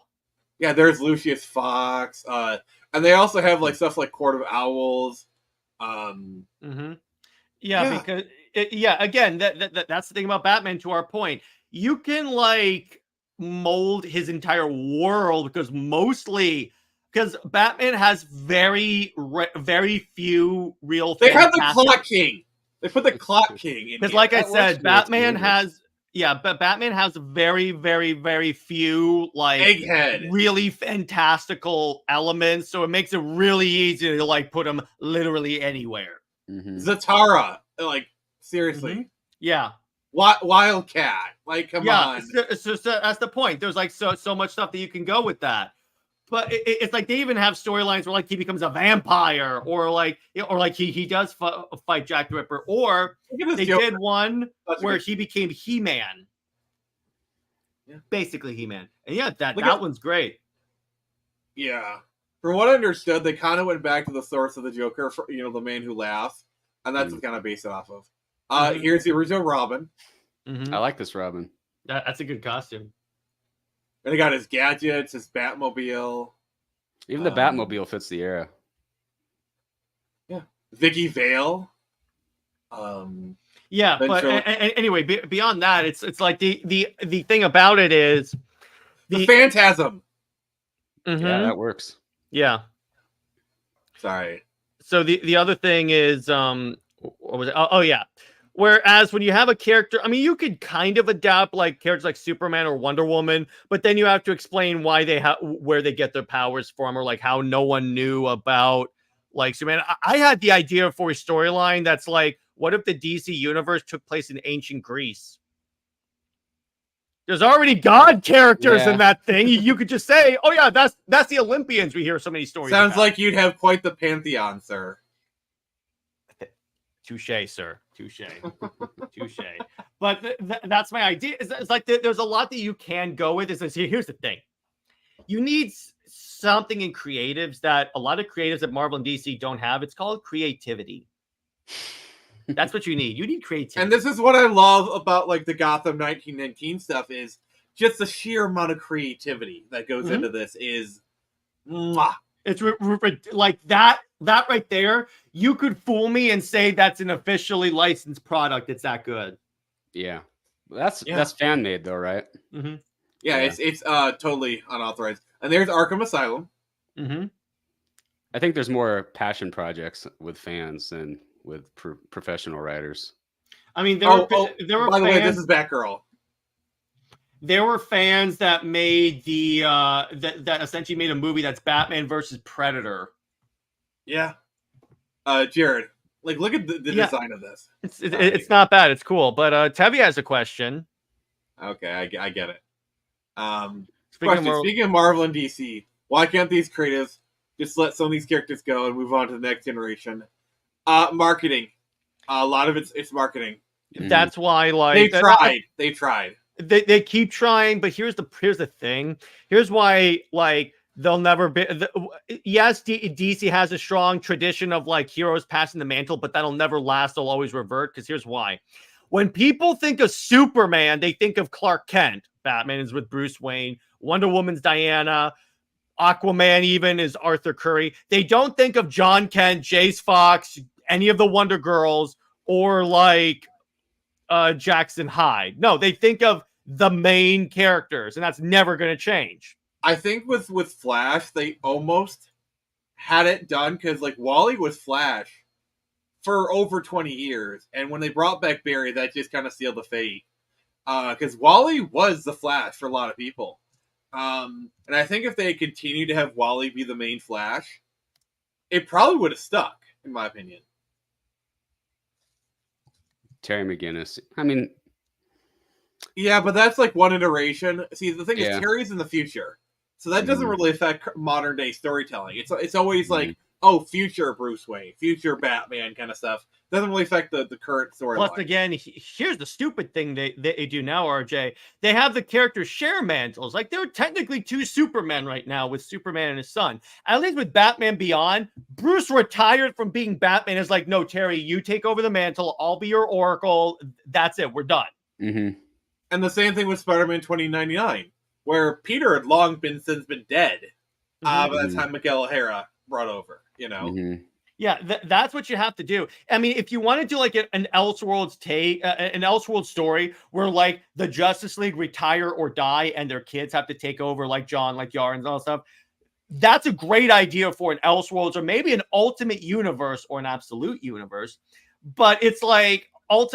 Yeah, there's Lucius Fox. And they also have like stuff like Court of Owls. Yeah, Yeah. because again, that's the thing about Batman. To our point, you can like mold his entire world because Batman has very few real. They have the Clock King. They put the Clock King in. Because, like I That works said, for Batman its has but Batman has very few like Egghead. really fantastical elements, so it makes it really easy to like put him literally anywhere. Mhm. Zatara. Like, seriously. Yeah. Wildcat. Like, come on. So that's the point. There's like so much stuff that you can go with that. But it's like they even have storylines where like he becomes a vampire, or like he does fight Jack the Ripper, or they did one where he became He-Man. Yeah. Basically He-Man. And yeah, that one's great. Yeah. From what I understood, they kind of went back to the source of the Joker, for, the Man Who Laughs, and that's what kind of based it off of. Here's the original Robin. I like this Robin. That's a good costume. And he got his gadgets, his Batmobile. Even the Batmobile fits the era. Yeah. Vicky Vale. Yeah, but anyway, beyond that, it's like the thing about it is the Phantasm. Yeah, that works. Yeah. Sorry. So the other thing is what was it? Oh yeah. Whereas when you have a character, I mean, you could kind of adapt like characters like Superman or Wonder Woman, but then you have to explain why where they get their powers from, or like how no one knew about like Superman. I had the idea for a storyline that's like, what if the DC universe took place in ancient Greece? There's already god characters in that thing. You could just say, "Oh yeah, that's the Olympians." We hear so many stories. Sounds like you'd have quite the pantheon, sir. Touche, sir. Touche. But that's my idea. It's like there's a lot that you can go with. Here's the thing. You need something in creatives that a lot of creatives at Marvel and DC don't have. It's called creativity. That's what you need. You need creativity. And this is what I love about like the Gotham 1919 stuff is just the sheer amount of creativity that goes into this is mwah. It's like that right there. You could fool me and say that's an officially licensed product. It's that good. Yeah, that's fan made though, right? Mm-hmm. Yeah, it's totally unauthorized. And there's Arkham Asylum. Mm-hmm. I think there's more passion projects with fans than with professional writers. I mean, there were by the way, this is Batgirl. There were fans that made that essentially made a movie that's Batman versus Predator. Yeah. Jared, like, look at the design of this. It's not bad. It's cool. But Tevi has a question. Okay, I get it. Speaking of Marvel and DC, why can't these creatives just let some of these characters go and move on to the next generation? Marketing. A lot of it's marketing. That's why, like, they tried. They keep trying, but here's the thing. Here's why, like, they'll never be. Yes, DC has a strong tradition of like heroes passing the mantle, but that'll never last. They'll always revert. Because here's why: when people think of Superman, they think of Clark Kent. Batman is with Bruce Wayne. Wonder Woman's Diana. Aquaman even is Arthur Curry. They don't think of John Kent, Jace Fox, any of the Wonder Girls, or like Jackson Hyde. No, they think of the main characters, and that's never going to change. I think with Flash, they almost had it done because like Wally was Flash for over 20 years, and when they brought back Barry, that just kind of sealed the fate. Because Wally was the Flash for a lot of people. And I think if they had continued to have Wally be the main Flash, it probably would have stuck, in my opinion. Terry McGinnis. I mean, yeah, but that's like one iteration. See, the thing is, Yeah. Terry's in the future, So that doesn't really affect modern day storytelling. It's always like, oh, future Bruce Wayne, future Batman kind of stuff. Doesn't really affect the current storyline. Plus, again, here's the stupid thing they do now, RJ. They have the characters share mantles. Like, they're technically two Supermen right now with Superman and his son. At least with Batman Beyond, Bruce retired from being Batman. Is like, no, Terry, you take over the mantle. I'll be your Oracle. That's it. We're done. And the same thing with Spider-Man 2099, where Peter had long since been dead. By the time Miguel O'Hara brought over, you know. Yeah, that's what you have to do. I mean, if you want to do like an Elseworlds an Elseworlds story where like the Justice League retire or die and their kids have to take over, like John, like Yar and all that stuff, that's a great idea for an Elseworlds or maybe an Ultimate Universe or an Absolute Universe. But it's like as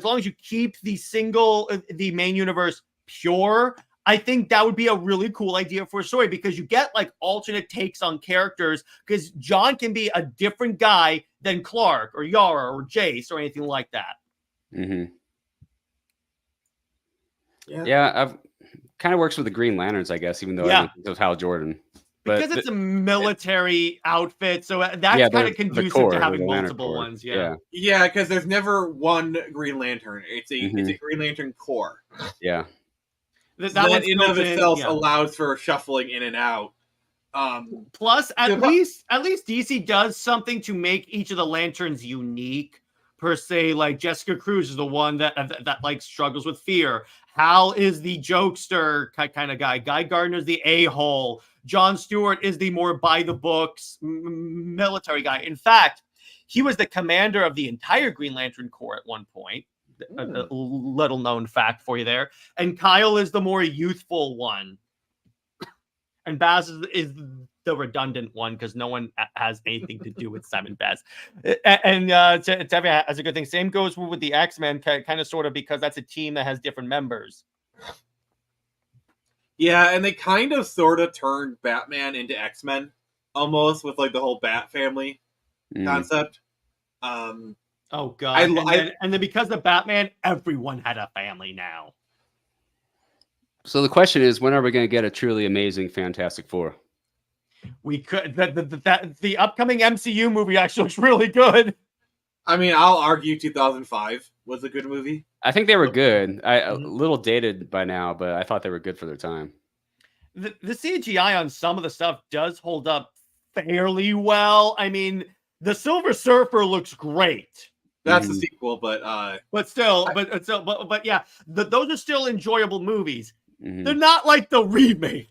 long as you keep the main universe pure, I think that would be a really cool idea for a story because you get like alternate takes on characters because John can be a different guy than Clark or Yara or Jace or anything like that. Yeah, I've kind of works with the Green Lanterns, I guess, even though I don't think it was Hal Jordan. But because it's a military outfit, so that's kind of conducive to having multiple ones. Yeah, because there's never one Green Lantern. It's a Green Lantern Corps. Yeah. That in of itself allows for shuffling in and out. Plus, at least DC does something to make each of the lanterns unique. Per se, like Jessica Cruz is the one that like struggles with fear. Hal is the jokester kind of guy. Guy Gardner's the a-hole. John Stewart is the more by the books military guy. In fact, he was the commander of the entire Green Lantern Corps at one point. A little known fact for you there. And Kyle is the more youthful one. And Baz is the redundant one because no one has anything to do with Simon Baz. And Tevye has a good thing. Same goes with the X-Men, kind of sort of, because that's a team that has different members. Yeah, and they kind of sort of turned Batman into X-Men almost with like the whole Bat family concept. Oh god! And then because of Batman, everyone had a family now. So the question is, when are we going to get a truly amazing Fantastic Four? We could. The upcoming MCU movie actually looks really good. I mean, I'll argue 2005 was a good movie. I think they were good. A little dated by now, but I thought they were good for their time. The CGI on some of the stuff does hold up fairly well. I mean, the Silver Surfer looks great. That's the sequel, but yeah, those are still enjoyable movies. They're not like the remake.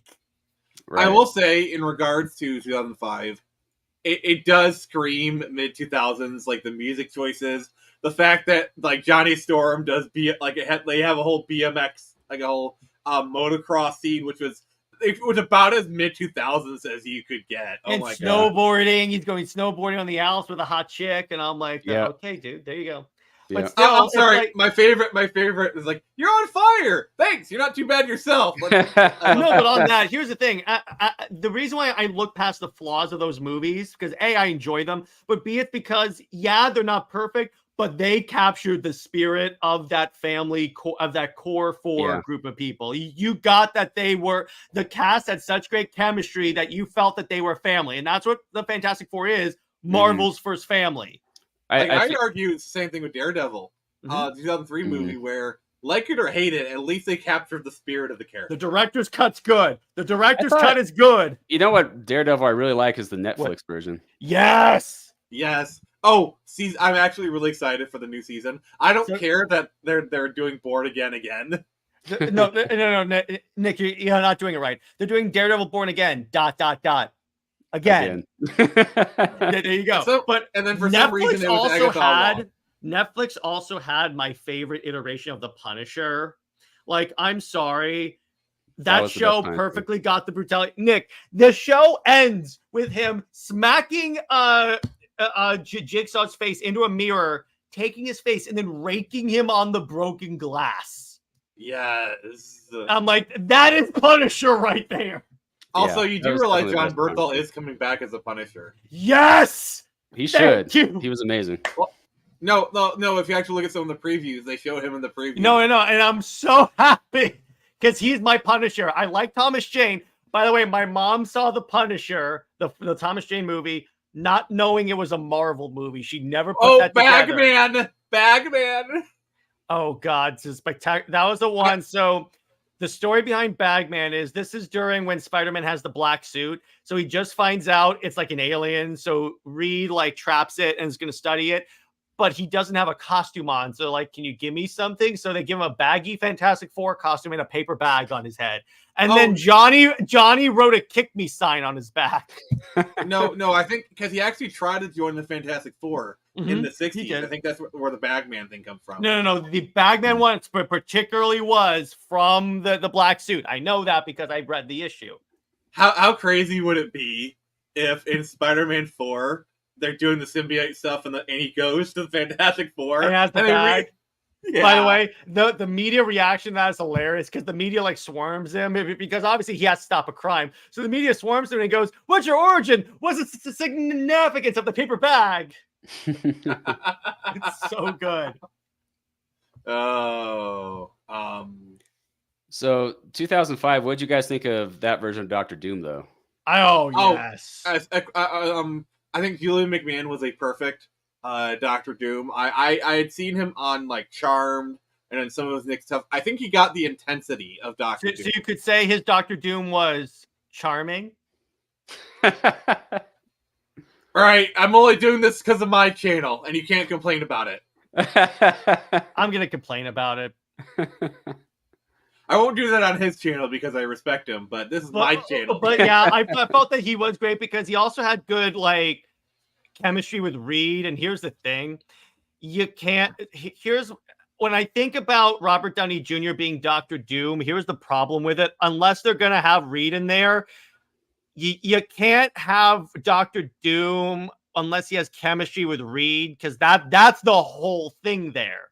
Right. I will say, in regards to 2005, it does scream mid 2000s, like the music choices, the fact that like Johnny Storm does they have a whole BMX, like a whole motocross scene, which was about as mid 2000s as you could get. Oh, and my snowboarding, God. He's going snowboarding on the Alps with a hot chick, and I'm like, okay, dude, there you go. Yeah. But still, I'm sorry. Like, my favorite is like, you're on fire. Thanks. You're not too bad yourself. No, but on that, here's the thing. The reason why I look past the flaws of those movies, because A, I enjoy them, but B, it's because, they're not perfect, but they captured the spirit of that family, of that core four group of people. You got that the cast had such great chemistry that you felt that they were family. And that's what the Fantastic Four is, Marvel's first family. I'd argue it's the same thing with Daredevil, the 2003 movie, where, like it or hate it, at least they captured the spirit of the character. The director's cut's good. The director's cut is good. You know what Daredevil I really like is the Netflix version. Yes. Oh, I'm actually really excited for the new season. I don't care that they're doing Born Again. No, Nick, you're not doing it right. They're doing Daredevil Born Again. ... Again. There you go. And then for some reason it was Agatha. Netflix also had my favorite iteration of the Punisher. Like, I'm sorry. That show perfectly got the brutality. Nick, the show ends with him smacking Jigsaw's face into a mirror, taking his face, and then raking him on the broken glass. Yes. I'm like, that is Punisher right there. Also, you do realize John Bernthal is coming back as a Punisher. Yes! He should. He was amazing. Well, no. If you actually look at some of the previews, they show him in the preview. No. And I'm so happy because he's my Punisher. I like Thomas Jane, By the way, my mom saw The Punisher, the Thomas Jane movie, not knowing it was a Marvel movie. She never put that together. Bagman. Oh God, it's spectacular. That was the one. So the story behind Bagman is this is during when Spider-Man has the black suit. So he just finds out it's like an alien. So Reed like traps it and is going to study it, but he doesn't have a costume on. So like, can you give me something? So they give him a baggy Fantastic Four costume and a paper bag on his head. And then Johnny wrote a "kick me" sign on his back. No, I think because he actually tried to join the Fantastic Four in the 60s. I think that's where the Bagman thing comes from. No. The Bagman one particularly was from the black suit. I know that because I read the issue. How crazy would it be if in Spider-Man 4 they're doing the symbiote stuff and he goes to the Fantastic Four and has the bag? Yeah. By the way, the media reaction to that is hilarious because the media like swarms him because obviously he has to stop a crime. So the media swarms him and goes, "What's your origin? What's the significance of the paper bag?" It's so good. Oh, So 2005. What did you guys think of that version of Doctor Doom, though? Yes. I think Julian McMahon was a perfect Doctor Doom. I had seen him on like Charmed and then some of his Nick stuff. I think he got the intensity of Doctor Doom. So you could say his Doctor Doom was charming. All right, I'm only doing this because of my channel, and you can't complain about it. I'm gonna complain about it. I won't do that on his channel because I respect him, but this is my channel. But yeah, I felt that he was great because he also had good like chemistry with Reed. And here's the thing, here's when I think about Robert Downey Jr. being Doctor Doom, here's the problem with it. Unless they're gonna have Reed in there, you can't have Doctor Doom unless he has chemistry with Reed, because that's the whole thing there.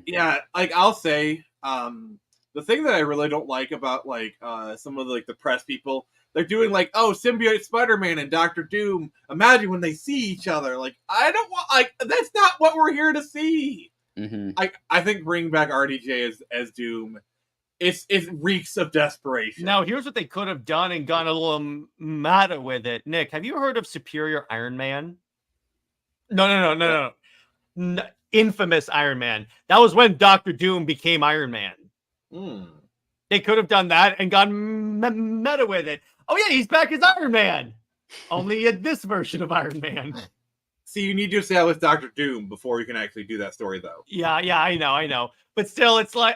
Yeah, like I'll say, the thing that I really don't like about like some of the press people, they're doing like, oh, symbiote Spider-Man and Doctor Doom. Imagine when they see each other. Like, I don't want, like, that's not what we're here to see. Mm-hmm. I think bringing back RDJ as Doom, it reeks of desperation. Now, here's what they could have done and gone a little meta with it. Nick, have you heard of Superior Iron Man? No. Infamous Iron Man. That was when Doctor Doom became Iron Man. They could have done that and gone meta with it. Oh yeah, he's back as Iron Man. Only in this version of Iron Man. See, you need to establish Doctor Doom before you can actually do that story, though. Yeah, I know. But still, it's like,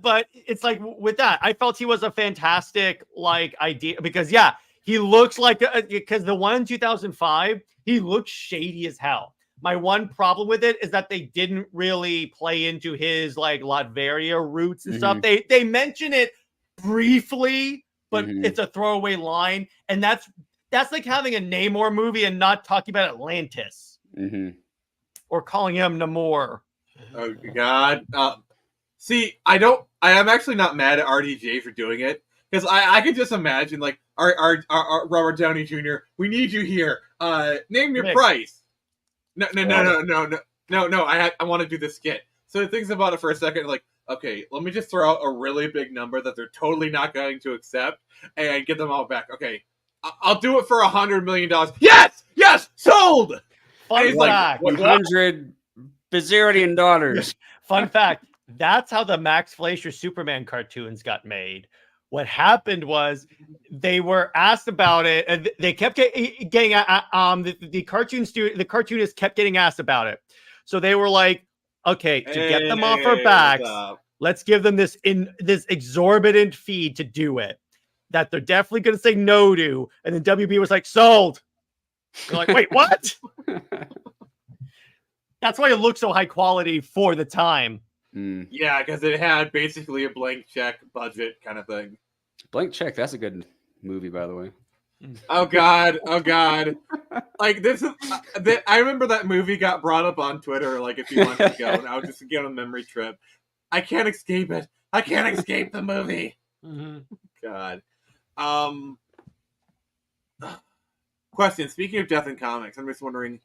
but it's like with that, I felt he was a fantastic like idea because yeah, he looks like because the one in 2005, he looks shady as hell. My one problem with it is that they didn't really play into his like Latveria roots and stuff. They mention it briefly, but it's a throwaway line, and that's like having a Namor movie and not talking about Atlantis or calling him Namor. Oh God! See, I am actually not mad at RDJ for doing it because I could just imagine like our Robert Downey Jr. We need you here. Name your price. No. I want to do this skit. So he thinks about it for a second, like, okay, let me just throw out a really big number that they're totally not going to accept and get them all back. Okay, I'll do it for $100 million. Yes, sold. Fun fact: $100 bazillion. Fun fact: that's how the Max Fleischer Superman cartoons got made. What happened was they were asked about it, and they kept getting the cartoonists kept getting asked about it. So they were like, "Okay, to get them off our backs, let's give them this exorbitant fee to do it that they're definitely going to say no to." And then WB was like, "Sold." They're like, "Wait, what?" That's why it looked so high quality for the time. Yeah, because it had basically a blank check budget kind of thing. Blank Check, that's a good movie, by the way. Oh God. Like this is, I remember that movie got brought up on Twitter like a few months ago, and I was just getting on a memory trip. I can't escape it. I can't escape the movie. God. Question. Speaking of death in comics, I'm just wondering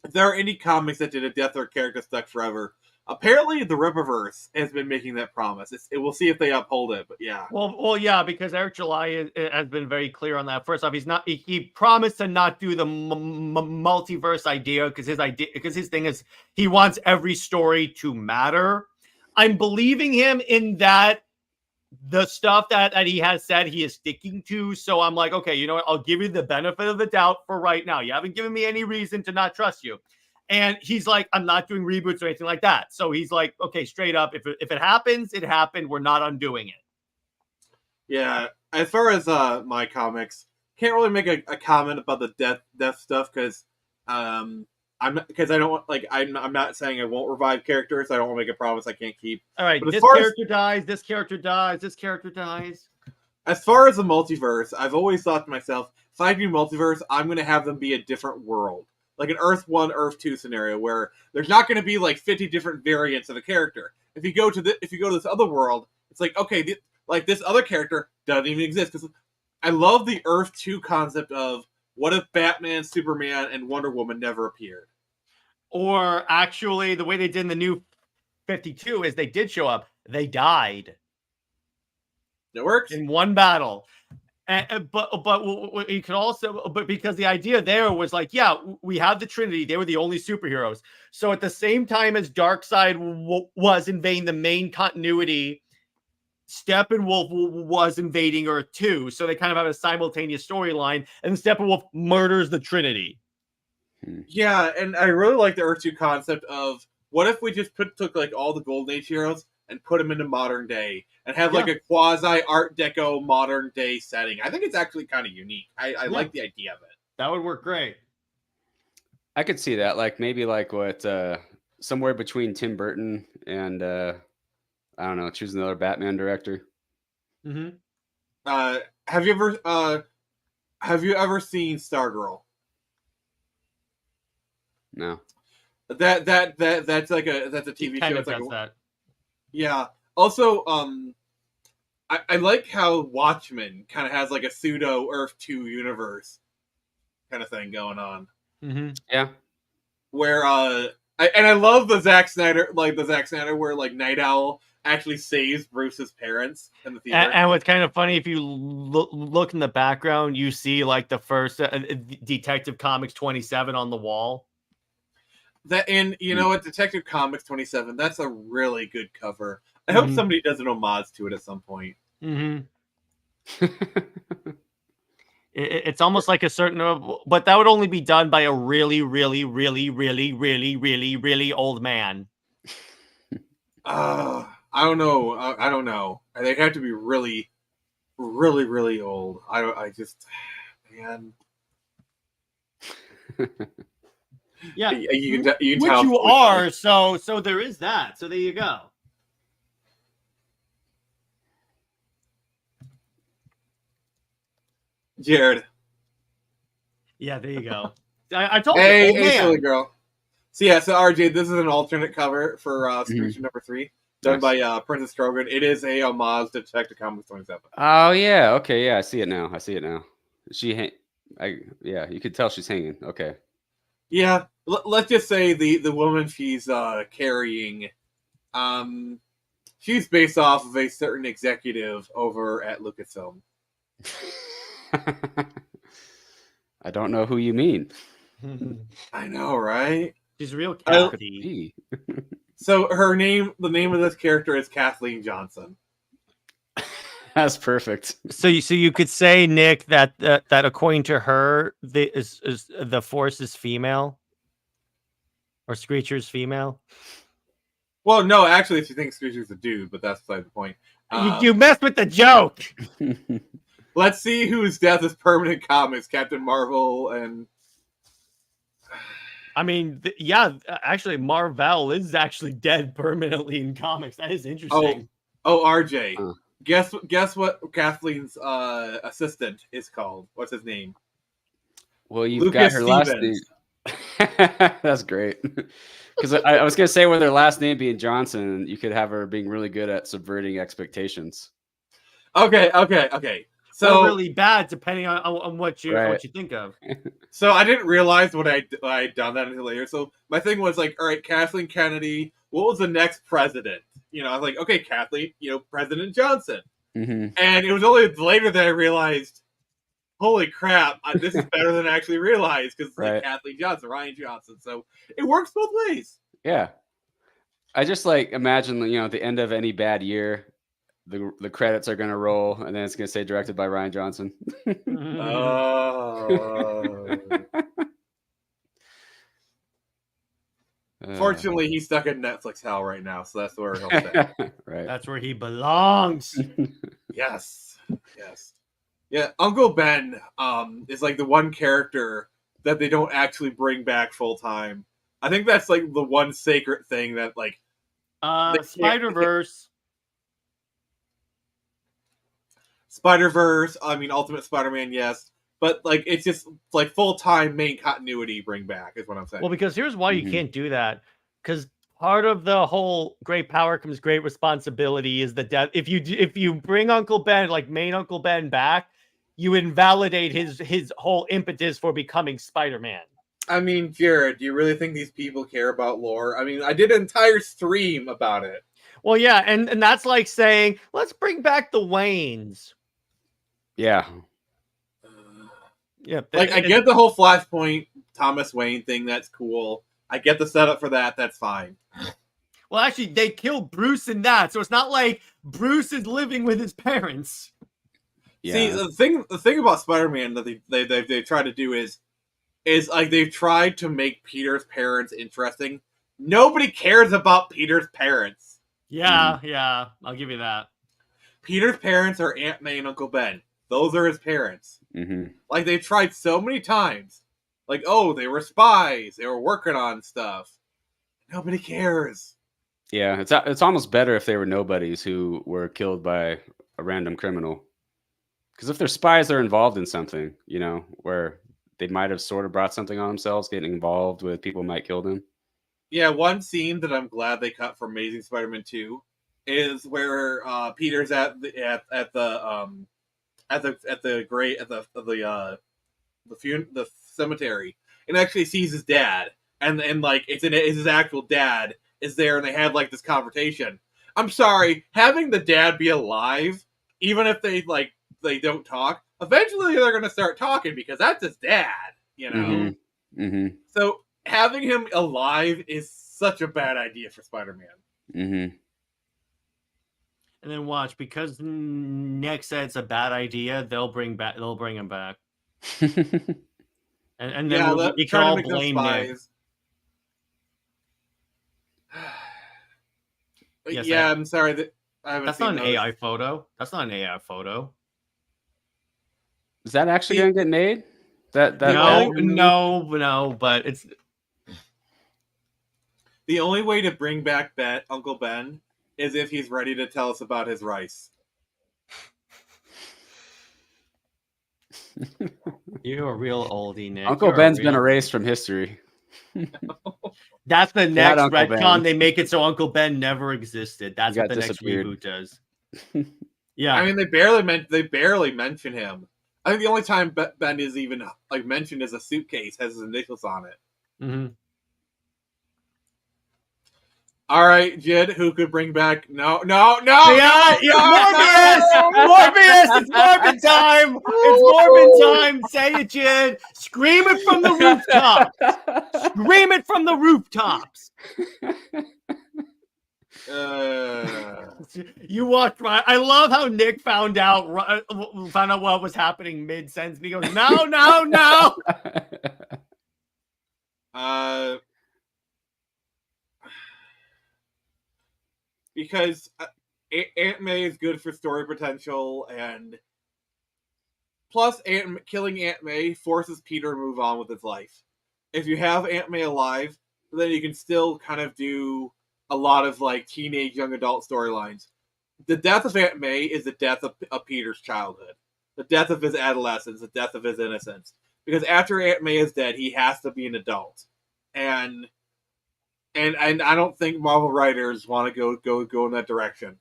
if there are any comics that did a death or character stuck forever Apparently, the Rippaverse has been making that promise. We'll see if they uphold it, but yeah. Well, yeah, because Eric July has been very clear on that. First off, he promised to not do the multiverse idea because his thing is he wants every story to matter. I'm believing him in that the stuff that he has said he is sticking to. So I'm like, okay, you know what? I'll give you the benefit of the doubt for right now. You haven't given me any reason to not trust you. And he's like, I'm not doing reboots or anything like that. So he's like, okay, straight up, if it happens, it happened. We're not undoing it. Yeah. As far as my comics, can't really make a comment about the death stuff because I'm not saying I won't revive characters. I don't want to make a promise I can't keep. All right, but this character dies. This character dies. This character dies. As far as the multiverse, I've always thought to myself, if I do multiverse, I'm going to have them be a different world. Like an Earth 1, Earth 2 scenario where there's not going to be like 50 different variants of a character. If you go to this other world, it's like, okay, this other character doesn't even exist. Because I love the Earth 2 concept of what if Batman, Superman, and Wonder Woman never appeared? Or actually, the way they did in the new 52 is they did show up. They died. It works in one battle. But you could also, but because the idea there was like, yeah, we have the Trinity. They were the only superheroes. So at the same time as Darkseid was invading the main continuity, Steppenwolf was invading Earth 2. So they kind of have a simultaneous storyline, and Steppenwolf murders the Trinity. Yeah, and I really like the Earth 2 concept of what if we just took like all the Golden Age heroes and put them into modern day and have like a quasi Art Deco modern day setting. I think it's actually kind of unique. I like the idea of it. That would work great. I could see that, like maybe like what somewhere between Tim Burton and I don't know, choose another Batman director. Mm-hmm. Have you ever seen Stargirl? No. That's like that's a TV show. Kind of does that. Yeah. Also, I like how Watchmen kind of has like a pseudo Earth 2 universe kind of thing going on. Mm-hmm. Yeah. Where I love the Zack Snyder where like Night Owl actually saves Bruce's parents in the theater. And what's kind of funny, if you look in the background, you see like the first Detective Comics 27 on the wall. You know what, Detective Comics 27, that's a really good cover. I hope somebody does an homage to it at some point. Mm-hmm. It's almost like a certain, but that would only be done by a really, really, really, really, really, really, really old man. I don't know. I don't know. They'd have to be really, really, really old. Man. Yeah, you can which tell you are. So there is that. So there you go. Jared. Yeah, there you go. I told hey, you. Hey, silly girl. So RJ, this is an alternate cover for Screech number 3, done by Princess Strogan. It is a homage to Detective Comics 27. Oh yeah, okay, yeah, I see it now. You could tell she's hanging. Okay. Yeah, let's just say the woman she's carrying, she's based off of a certain executive over at Lucasfilm. I don't know who you mean. I know, right? She's real catty. So the name of this character is Kathleen Johnson. That's perfect. So you could say, Nick, that according to her, the Force is female, or Screecher's female. Well, no, actually, she thinks Screecher's a dude, but that's beside the point. You messed with the joke. Let's see whose death is permanent comics. Captain Marvel and... I mean, actually, Marvel is actually dead permanently in comics. That is interesting. Oh, RJ. Guess what Kathleen's assistant is called? What's his name? Well, you've got her last name. That's great. Because I was going to say, with her last name being Johnson, you could have her being really good at subverting expectations. Okay. So really bad, depending on what you think of. So I didn't realize what I'd done that until later. So my thing was like, all right, Kathleen Kennedy, what was the next president? You know, I was like, okay, Kathleen, President Johnson. Mm-hmm. And it was only later that I realized, holy crap, this is better than I actually realized, because it's like Kathleen Johnson, Ryan Johnson. So it works both ways. Yeah. I just like imagine, at the end of any bad year, the credits are going to roll, and then it's going to say directed by Ryan Johnson. Fortunately, he's stuck in Netflix hell right now, so that's where he'll stay. Right. That's where he belongs. Yes. Yeah, Uncle Ben is like the one character that they don't actually bring back full time. I think that's like the one sacred thing that like Spider-Verse. Spider-Verse, I mean Ultimate Spider-Man, yes. But like it's just like full-time main continuity bring back is what I'm saying. Well, because here's why you can't do that. Because part of the whole great power comes great responsibility is the death. If you bring Uncle Ben, like main Uncle Ben, back, you invalidate his whole impetus for becoming Spider-Man. I mean, Jared, do you really think these people care about lore? I mean, I did an entire stream about it. Well, yeah, and that's like saying, let's bring back the Waynes. Yeah. Yeah. Like, I get the whole Flashpoint Thomas Wayne thing. That's cool. I get the setup for that. That's fine. Well, actually, they killed Bruce in that, so it's not like Bruce is living with his parents. Yeah. See, the thing about Spider-Man that they try to do is like they've tried to make Peter's parents interesting. Nobody cares about Peter's parents. Yeah, I'll give you that. Peter's parents are Aunt May and Uncle Ben. Those are his parents. Mm-hmm. Like, they've tried so many times. Like, oh, they were spies. They were working on stuff. Nobody cares. Yeah, it's almost better if they were nobodies who were killed by a random criminal. Because if they're spies, they're involved in something, where they might have sort of brought something on themselves, getting involved with people who might kill them. Yeah, one scene that I'm glad they cut from Amazing Spider-Man 2 is where Peter's at the cemetery and actually sees his dad, and like it's his actual dad is there, and they have like this confrontation. I'm sorry, having the dad be alive, even if they don't talk, eventually they're gonna start talking because that's his dad, Mm-hmm. Mm-hmm. So having him alive is such a bad idea for Spider-Man. Mm-hmm. And then watch, because Nick said it's a bad idea, they'll bring him back. and then we can all blame Nick. Yes, yeah, I'm sorry that I haven't. That's not an AI photo. That's not an AI photo. Is that actually going to get made? No, but it's the only way to bring back Uncle Ben is if he's ready to tell us about his rice. You're a real oldie, Nick. Uncle Ben's been erased from history. That's the next Uncle retcon. Ben. They make it so Uncle Ben never existed. That's what the next reboot does. Yeah, I mean they barely mention him. I think the only time Ben is even like mentioned is a suitcase has his initials on it. Mm-hmm. All right, Jid, who could bring back? No, Morbius! It's Morbin time! It's Morbin time! Say it, Jid! Scream it from the rooftops! Scream it from the rooftops! You watched, right? I love how Nick found out what was happening mid-sentence, and he goes, no! Because Aunt May is good for story potential, and plus killing Aunt May forces Peter to move on with his life. If you have Aunt May alive, then you can still kind of do a lot of like teenage young adult storylines. The death of Aunt May is the death of Peter's childhood, the death of his adolescence, the death of his innocence. Because after Aunt May is dead, he has to be an adult, and I don't think Marvel writers want to go in that direction.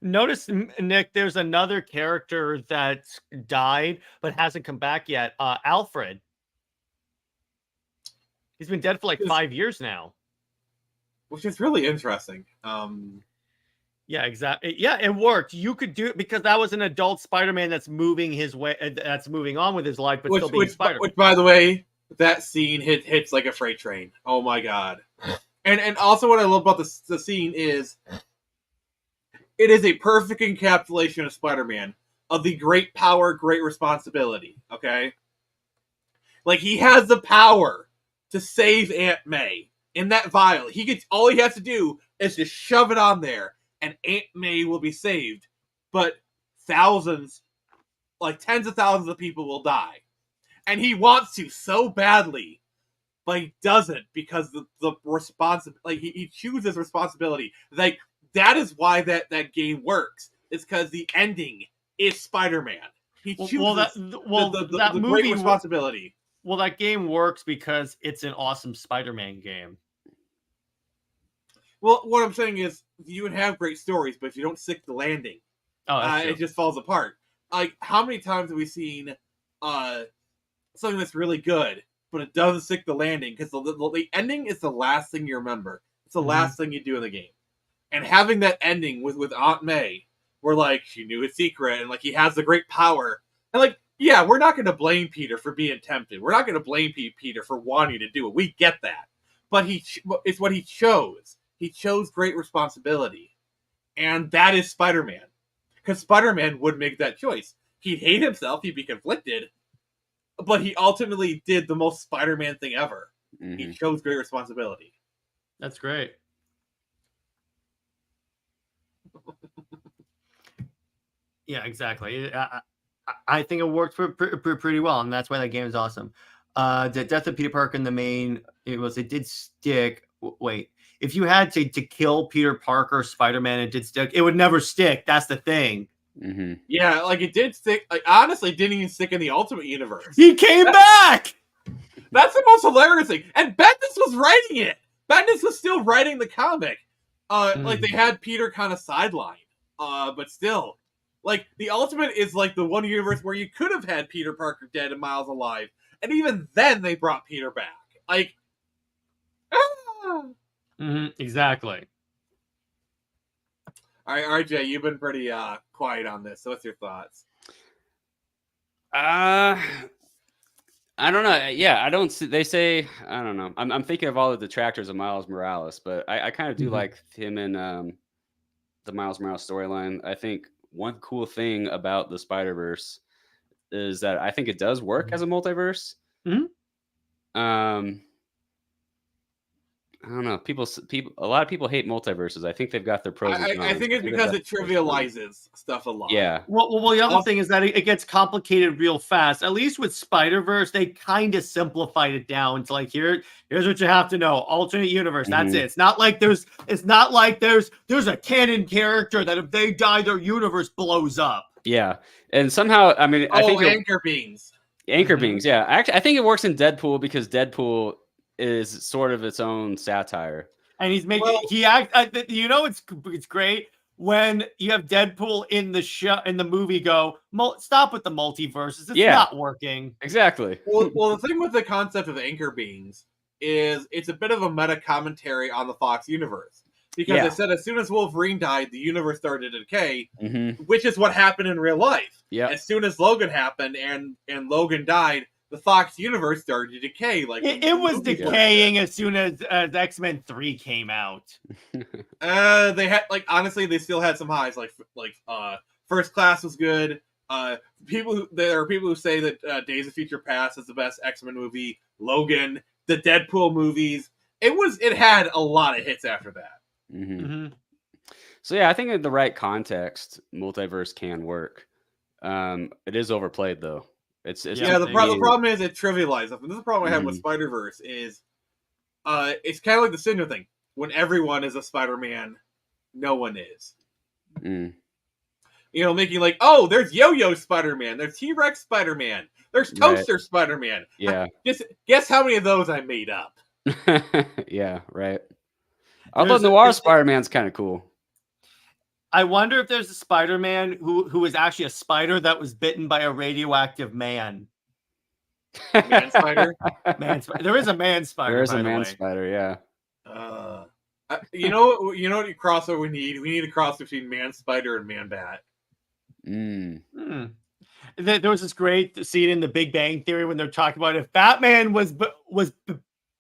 Notice, Nick, there's another character that died but hasn't come back yet. Alfred. He's been dead for like 5 years now. which is really interesting. Yeah, exactly. Yeah, it worked. You could do it because that was an adult Spider-Man that's moving his way, that's moving on with his life, but still being Spider-Man. Which, by the way, that scene hits like a freight train. Oh my god! And also, what I love about the scene is it is a perfect encapsulation of Spider-Man, of the great power, great responsibility. Okay, like he has the power to save Aunt May in that vial. All he has to do is just shove it on there, and Aunt May will be saved. But thousands, like tens of thousands of people will die. And he wants to so badly, but he doesn't because the responsibility, like he chooses responsibility. Like that is why that game works. It's because the ending is Spider-Man. He chooses the great responsibility. Well, that game works because it's an awesome Spider-Man game. Well, what I'm saying is you would have great stories, but if you don't stick the landing, it just falls apart. Like how many times have we seen something that's really good, but it doesn't stick the landing because the ending is the last thing you remember. It's the last thing you do in the game. And having that ending with Aunt May, where like she knew his secret and like he has the great power, and like yeah, we're not going to blame Peter for being tempted. We're not going to blame Peter for wanting to do it. We get that, but it's what he chose. He chose great responsibility, and that is Spider-Man. Because Spider-Man would make that choice. He'd hate himself. He'd be conflicted. But he ultimately did the most Spider-Man thing ever. Mm-hmm. He chose great responsibility. That's great. Yeah, exactly. I think it worked pretty well, and that's why that game is awesome. The death of Peter Parker in the main, it did stick. Wait, if you had to kill Peter Parker, Spider-Man, it did stick. It would never stick. That's the thing. Mm-hmm. Yeah, like it did stick. Like honestly, it didn't even stick in the Ultimate Universe. He came back. That's the most hilarious thing. And Bendis was writing it. Bendis was still writing the comic. Like they had Peter kind of sidelined. But still, like the Ultimate is like the one universe where you could have had Peter Parker dead and Miles alive, and even then they brought Peter back. Like, exactly. All right, Jay, you've been pretty quiet on this. So what's your thoughts? I don't know. Yeah, I don't see. They say I don't know. I'm thinking of all the detractors of Miles Morales, but I kind of do like him in the Miles Morales storyline. I think one cool thing about the Spider-Verse is that I think it does work as a multiverse. I don't know. A lot of people hate multiverses. I think they've got their pros. I think it's because it trivializes stuff a lot. Yeah. Well, the other thing is that it gets complicated real fast. At least with Spider-Verse, they kind of simplified it down to like here's what you have to know: alternate universe. That's it. It's not like there's a canon character that if they die, their universe blows up. Yeah, and somehow I mean I think anchor beings. Anchor beings. Yeah, actually, I think it works in Deadpool because Deadpool is sort of its own satire, and he's making it's great when you have Deadpool in the movie go stop with the multiverses. It's not working. Exactly. Well, the thing with the concept of anchor beings is it's a bit of a meta commentary on the Fox universe because they said as soon as Wolverine died, the universe started to decay, which is what happened in real life. Yeah. As soon as Logan happened and Logan died, the Fox universe started to decay. Like it was decaying as soon as X-Men 3 came out. They had honestly, they still had some highs. Like First Class was good. There are people who say that Days of Future Past is the best X-Men movie. Logan, the Deadpool movies. It had a lot of hits after that. So yeah, I think in the right context, multiverse can work. It is overplayed though. The problem is it trivializes. And this is the problem I have with Spider-Verse is it's kind of like the Cinder thing. When everyone is a Spider-Man, no one is. Making like, oh, there's Yo-Yo Spider-Man, there's T-Rex Spider-Man, there's Toaster Spider-Man. Yeah. Guess how many of those I made up? Yeah, right. Although Noir Spider-Man's kind of cool. I wonder if there's a Spider-Man who is actually a spider that was bitten by a radioactive man. Man spider? There is a man spider. There is a man spider, yeah. You know what crossover we need? We need a cross between Man Spider and Man Bat. There was this great scene in The Big Bang Theory when they're talking about if Batman was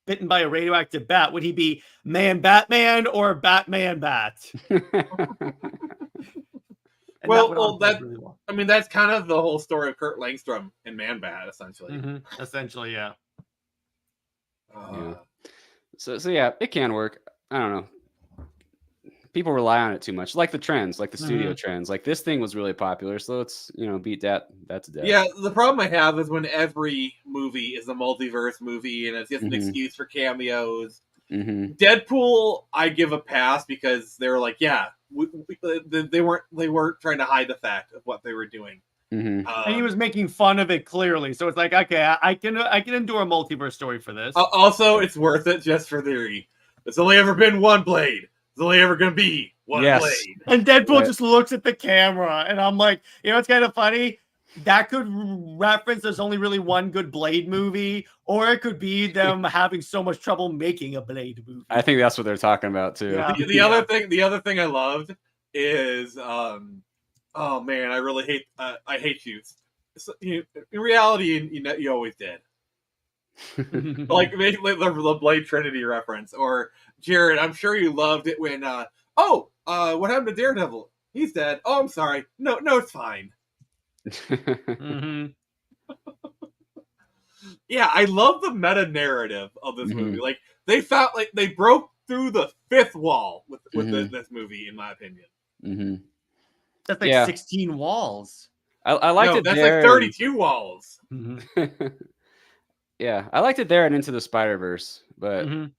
bitten by a radioactive bat, would he be Man Batman or Batman Bat? I mean, that's kind of the whole story of Kurt Langstrom in Man Bat, essentially. Essentially, yeah. So yeah, it can work. I don't know. People rely on it too much, like the trends, like the studio trends. Like this thing was really popular, so let's beat that to death. Yeah, the problem I have is when every movie is a multiverse movie and it's just an excuse for cameos. Deadpool, I give a pass because they were like, yeah, they weren't trying to hide the fact of what they were doing. And he was making fun of it clearly, so it's like, okay, I can endure a multiverse story for this. Also, it's worth it just for theory. There's only ever been one Blade. There's only ever going to be one Blade. And Deadpool just looks at the camera, and I'm like, it's kind of funny. That could reference there's only really one good Blade movie, or it could be them having so much trouble making a Blade movie. I think that's what they're talking about too. Yeah. The other thing I loved is, oh man, I really hate you. So, in reality, you always did. Like the Blade Trinity reference, or Jared, I'm sure you loved it when what happened to Daredevil? He's dead. Oh, I'm sorry. No, it's fine. Yeah, I love the meta narrative of this movie. Like they broke through the fifth wall with this movie, in my opinion. That's like 16 walls. I liked it. That's there like 32 walls. Yeah, I liked it there and Into the Spider-Verse, but I don't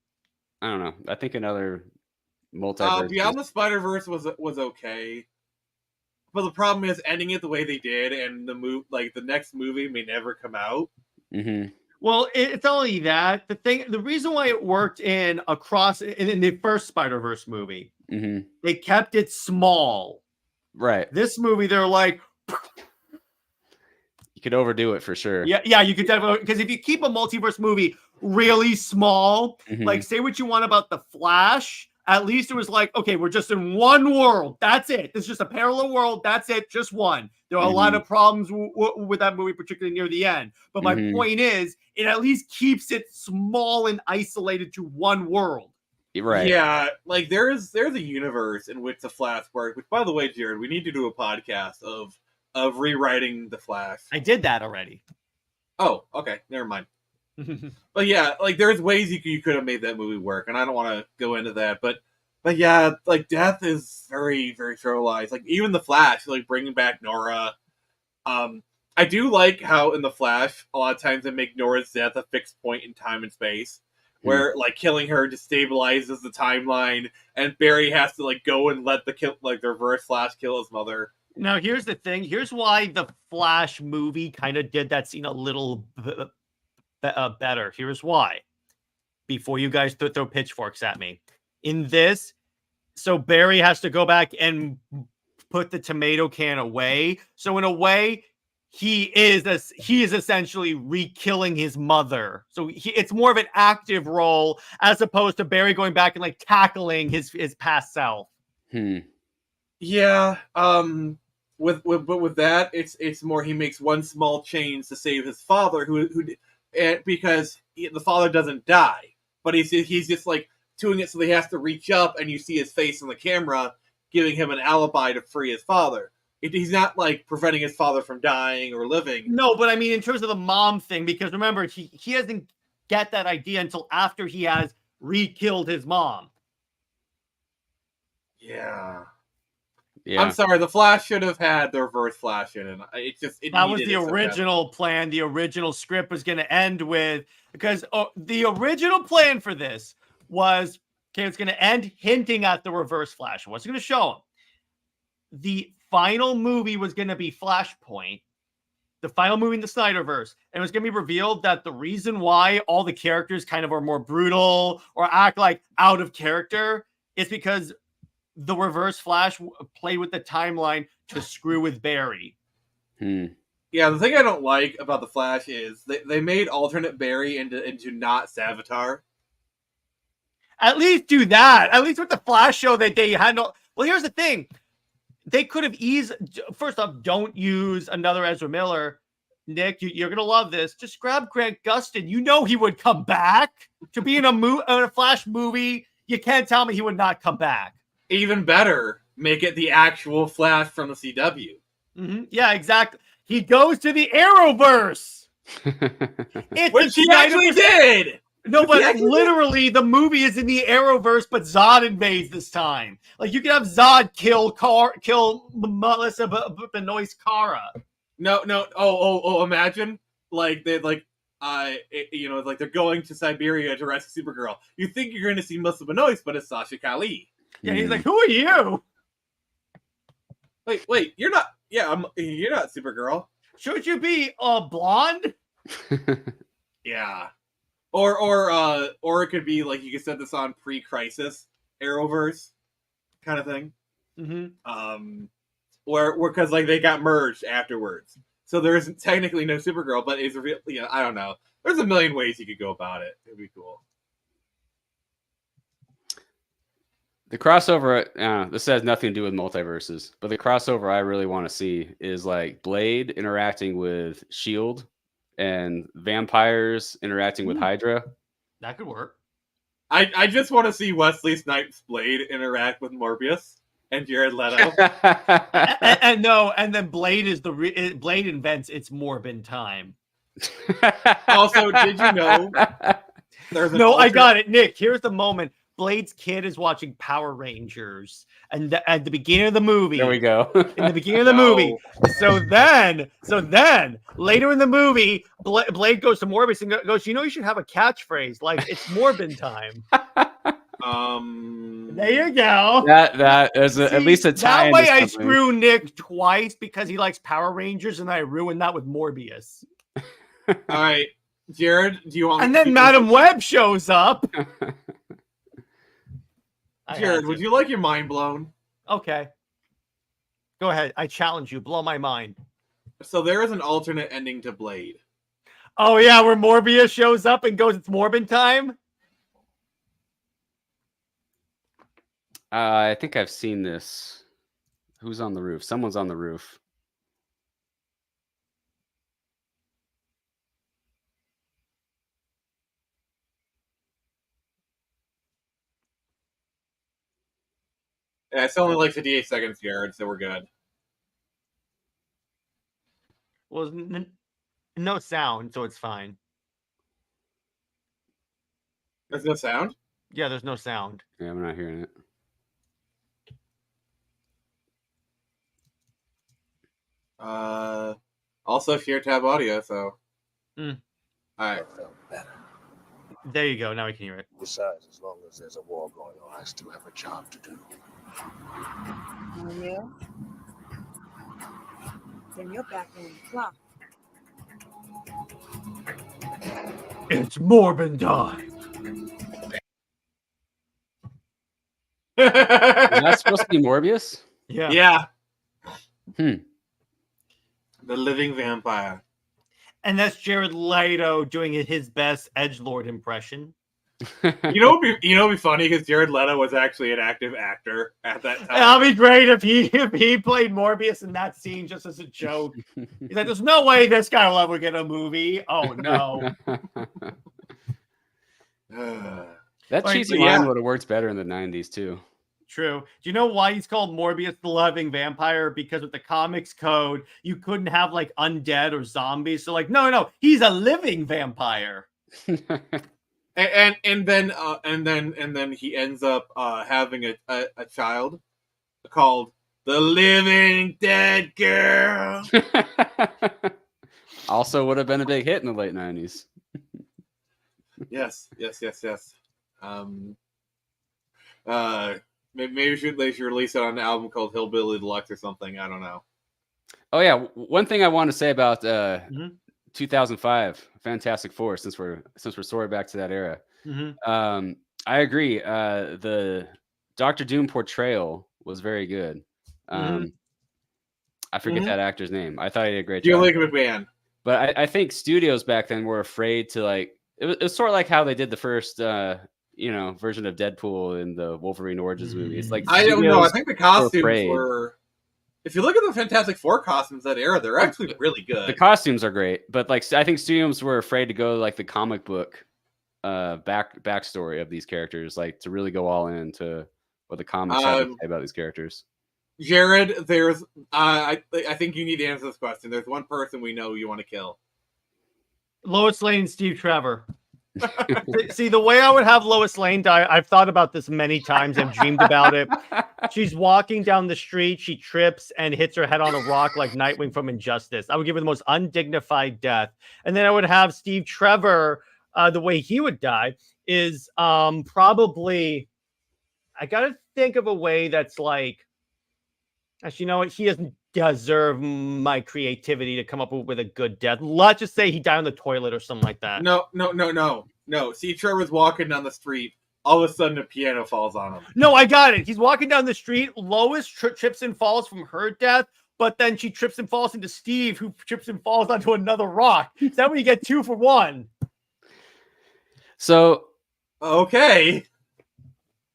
know. I think another multiverse. Beyond the Spider-Verse was okay, but the problem is ending it the way they did, and the next movie may never come out. Well, it's only that the reason why it worked in the first Spider-Verse movie, they kept it small. Right. This movie, they're like, you could overdo it for sure. Yeah, you could definitely, because if you keep a multiverse movie really small, like say what you want about The Flash, at least it was like, okay, we're just in one world. That's it. It's just a parallel world. That's it. Just one. There are a lot of problems with that movie, particularly near the end. But my point is, it at least keeps it small and isolated to one world. Right. Yeah, like there's a universe in which The Flash worked, which, by the way, Jared, we need to do a podcast of rewriting The Flash. I did that already. Oh, okay. Never mind. But yeah, like there's ways you could have made that movie work, and I don't want to go into that, but yeah, like Death is very, very serialized. Like even The Flash, like bringing back Nora. I do like how in The Flash, a lot of times they make Nora's death a fixed point in time and space, where like killing her destabilizes the timeline, and Barry has to like go and let the Reverse Flash kill his mother. Now, here's the thing. Here's why the Flash movie kind of did that scene a little better. Here's why. Before you guys throw pitchforks at me. In this, so Barry has to go back and put the tomato can away. So in a way, he is essentially re-killing his mother. So it's more of an active role as opposed to Barry going back and like tackling his past self. Yeah. With that, it's more he makes one small change to save his father, because the father doesn't die, but he's just like doing it so he has to reach up, and you see his face on the camera, giving him an alibi to free his father. He's not like preventing his father from dying or living. No, but I mean in terms of the mom thing, because remember he doesn't get that idea until after he has re-killed his mom. Yeah. I'm sorry, the Flash should have had the Reverse Flash in it. That was the original plan. The original script was going to end with, because the original plan for this was, okay, it's going to end hinting at the Reverse Flash. It wasn't going to show him. The final movie was going to be Flashpoint, the final movie in the Snyderverse, and it was going to be revealed that the reason why all the characters kind of are more brutal or act like out of character is because the Reverse Flash played with the timeline to screw with Barry. Yeah, the thing I don't like about the Flash is they made alternate Barry into not Savitar. At least do that. At least with the Flash show that they had no. Well, here's the thing. They could have first off, don't use another Ezra Miller. Nick, you're gonna love this. Just grab Grant Gustin. You know he would come back to be in a Flash movie. You can't tell me he would not come back. Even better, make it the actual Flash from the CW. Mm-hmm. Yeah, exactly. He goes to the Arrowverse. Which he actually did. No, but literally, the movie is in the Arrowverse, but Zod invades this time. Like, you can have Zod kill Melissa Benoist Kara. No. Oh, imagine like they like like they're going to Siberia to rescue Supergirl. You think you're going to see Melissa Benoist, but it's Sasha Kali. Yeah, he's like, who are you? Wait, you're not. Yeah, you're not Supergirl. Should you be blonde? Yeah. Or it could be like you could set this on pre-crisis Arrowverse kind of thing. Mm-hmm. Where because like they got merged afterwards, so there isn't technically no Supergirl, but it's real. I don't know. There's a million ways you could go about it. It'd be cool. The crossover, this has nothing to do with multiverses, but the crossover I really want to see is like Blade interacting with Shield and vampires interacting with Hydra. That could work. I just want to see Wesley Snipes' Blade interact with Morbius and Jared Leto. and then Blade Blade invents it's Morbin time. Also, did you know? I got it, Nick. Here's the moment. Blade's kid is watching Power Rangers, and at the beginning of the movie, there we go. In the beginning of the movie, so then later in the movie, Blade goes to Morbius and goes, you should have a catchphrase like "It's Morbin time." There you go. That is at least a tie. That way, I screw Nick twice because he likes Power Rangers, and I ruined that with Morbius. All right, Jared, do you want? And then Madam Web shows up. Jared, would you like your mind blown? Okay. Go ahead. I challenge you. Blow my mind. So there is an alternate ending to Blade. Oh, yeah, where Morbius shows up and goes, it's Morbin time? I think I've seen this. Who's on the roof? Someone's on the roof. Yeah, it's only like 58 seconds, Jared, so we're good. Well, no sound, so it's fine. There's no sound? Yeah, there's no sound. Yeah, I'm not hearing it. Also share tab audio, so. All right. There you go. Now we can hear it. Besides, as long as there's a war going on, I still have a job to do. Oh, yeah? Then you're back on the clock. It's Morbin time. Is that supposed to be Morbius? Yeah. Yeah. The living vampire. And that's Jared Leto doing his best edgelord impression. You know what'd be funny because Jared Leto was actually an active actor at that time. That'd be great if he played Morbius in that scene just as a joke. He's like, "There's no way this guy will ever get a movie." Oh no! That cheesy line would have worked better in the '90s too. True. Do you know why he's called Morbius the Living Vampire? Because with the comics code, you couldn't have like undead or zombies. So like, no, he's a living vampire. And then he ends up having a child called the Living Dead Girl. Also would have been a big hit in the late '90s. Yes. Maybe they should release it on an album called Hillbilly Deluxe or something. I don't know. Oh yeah, one thing I want to say about 2005 Fantastic Four, since we're sort of back to that era. I agree. The Doctor Doom portrayal was very good. I forget that actor's name. I thought he did a great job. Julie McMahon. But I think studios back then were afraid to like. It was sort of like how they did the first version of Deadpool in the Wolverine Origins movie. It's like I don't know. I studios think the costumes afraid. were. If you look at the Fantastic Four costumes that era, they're actually really good. The costumes are great, but like I think studios were afraid to go like the comic book backstory of these characters, like to really go all into what the comics have to say about these characters. Jared, there's I think you need to answer this question. There's one person we know you want to kill. Lois Lane and Steve Trevor. See, the way I would have Lois Lane die, I've thought about this many times. I've dreamed about it. She's walking down the street. She trips and hits her head on a rock like Nightwing from Injustice. I would give her the most undignified death. And then I would have Steve Trevor, the way he would die is probably, I got to think of a way that's like, actually, you know what? He doesn't deserve my creativity to come up with a good death. Let's just say he died on the toilet or something like that. No. See, Trevor's walking down the street. All of a sudden, a piano falls on him. No, I got it. He's walking down the street. Lois trips and falls from her death, but then she trips and falls into Steve, who trips and falls onto another rock. Is that when you get 2 for 1? So, okay.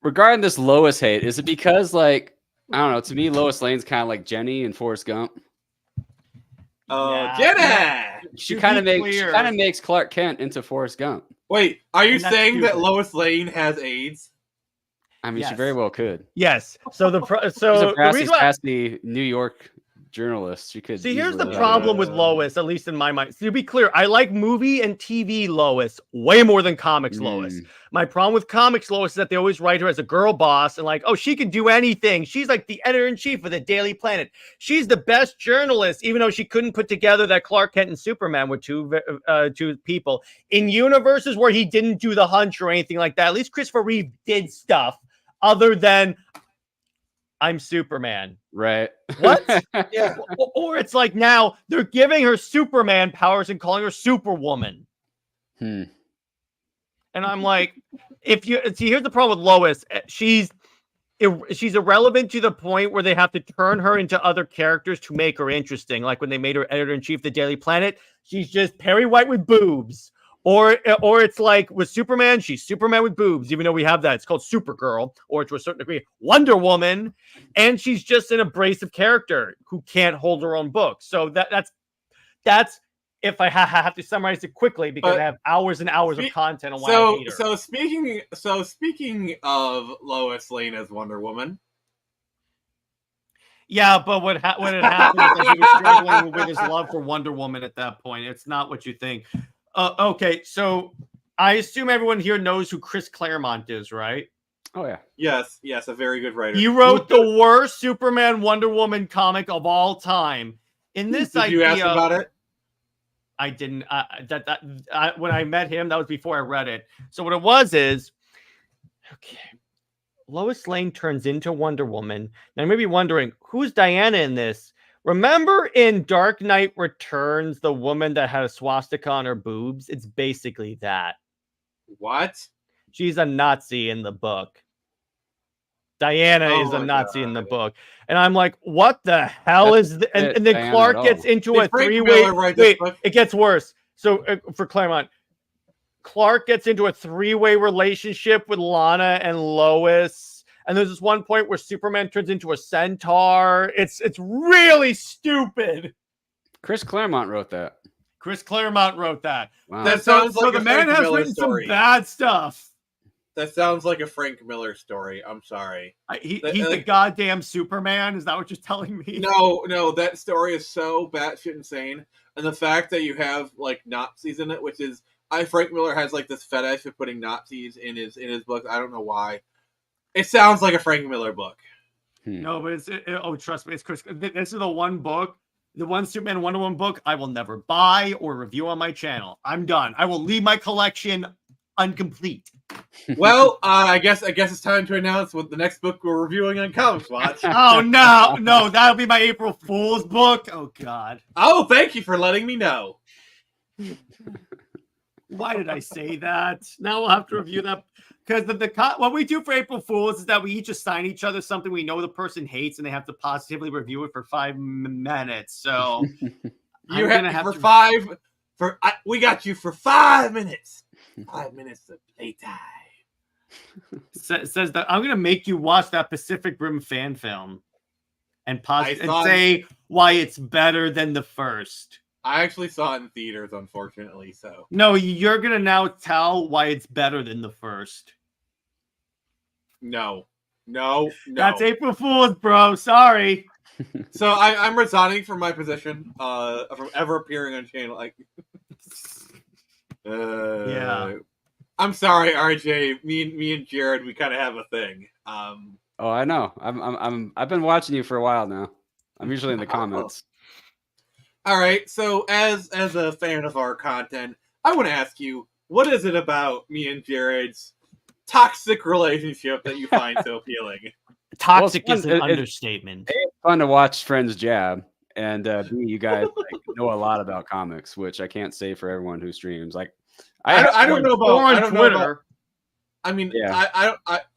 Regarding this Lois hate, is it because like I don't know? To me, Lois Lane's kind of like Jenny in Forrest Gump. Oh, Jenny! She kind of makes Clark Kent into Forrest Gump. Wait, are you And that's saying that stupid. Lois Lane has AIDS? I mean, she Yes. very well could. Yes. So She's a the brassy, reason why, sassy New York journalist. She could. see, here's the easily- problem with Lois, at least in my mind. So to be clear, I like movie and TV Lois way more than comics Lois. My problem with comics Lois is that they always write her as a girl boss and like, oh, she can do anything. She's like the editor-in-chief of the Daily Planet. She's the best journalist, even though she couldn't put together that Clark Kent and Superman were two people. In universes where he didn't do the hunch or anything like that, at least Christopher Reeve did stuff other than I'm Superman. Right. What? Yeah. Or it's like now they're giving her Superman powers and calling her Superwoman. Hmm. And I'm like, if you see, here's the problem with Lois. She's irrelevant to the point where they have to turn her into other characters to make her interesting. Like when they made her editor-in-chief of the Daily Planet, she's just Perry White with boobs. Or it's like with Superman, she's Superman with boobs, even though we have that. It's called Supergirl, or to a certain degree, Wonder Woman. And she's just an abrasive character who can't hold her own book. So that's if I have to summarize it quickly, because I have hours and hours of content on why I hate her. So speaking of Lois Lane as Wonder Woman. Yeah, but what had happened is that he was struggling with his love for Wonder Woman at that point. It's not what you think. Okay, so I assume everyone here knows who Chris Claremont is, right? Oh yeah. Yes, a very good writer. He wrote the worst Superman Wonder Woman comic of all time. In this Did idea, you ask about it? I didn't. When I met him, that was before I read it. So what it was is, okay, Lois Lane turns into Wonder Woman. Now you may be wondering, who's Diana in this? Remember in Dark Knight Returns, the woman that had a swastika on her boobs? It's basically that. What? She's a Nazi in the book. Diana is a Nazi in the book. And I'm like, what the hell is this? And then Clark gets into a three-way. Wait, it gets worse. So for Claremont, Clark gets into a three-way relationship with Lana and Lois. And there's this one point where Superman turns into a centaur. It's really stupid. Chris Claremont wrote that. Wow. That sounds like the man has written some bad stuff. That sounds like a Frank Miller story. I'm sorry. He's the goddamn Superman. Is that what you're telling me? No. That story is so batshit insane, and the fact that you have like Nazis in it, which is Frank Miller has like this fetish of putting Nazis in his books. I don't know why. It sounds like a Frank Miller book. No, but trust me, it's Chris. This is the one book, the one Superman Wonder Woman book I will never buy or review on my channel. I'm done. I will leave my collection incomplete. Well, I guess it's time to announce what the next book we're reviewing on Comix Watch. Oh no, that'll be my April Fool's book. Oh God. Oh, thank you for letting me know. Why did I say that? Now we'll have to review that. Because what we do for April Fools is that we each assign each other something we know the person hates, and they have to positively review it for 5 minutes. So we got you for 5 minutes. 5 minutes of playtime. says that I'm gonna make you watch that Pacific Rim fan film and saw say why it's better than the first. I actually saw it in theaters, unfortunately. So No, you're gonna now tell why it's better than the first. no. That's April Fool's, bro. Sorry. So I'm resigning from my position from ever appearing on channel. Like, Yeah. I'm sorry, RJ. Me and Jared, we kind of have a thing. Oh, I know. I've been watching you for a while now. I'm usually in the comments. All right. So as a fan of our content, I want to ask you, what is it about me and Jared's toxic relationship that you find so appealing? Toxic Well, is an understatement. It's fun to watch friends jab, and B, you guys know a lot about comics, which I can't say for everyone who streams. Like, I don't know about Or on I don't Twitter. know about, I mean, Yeah.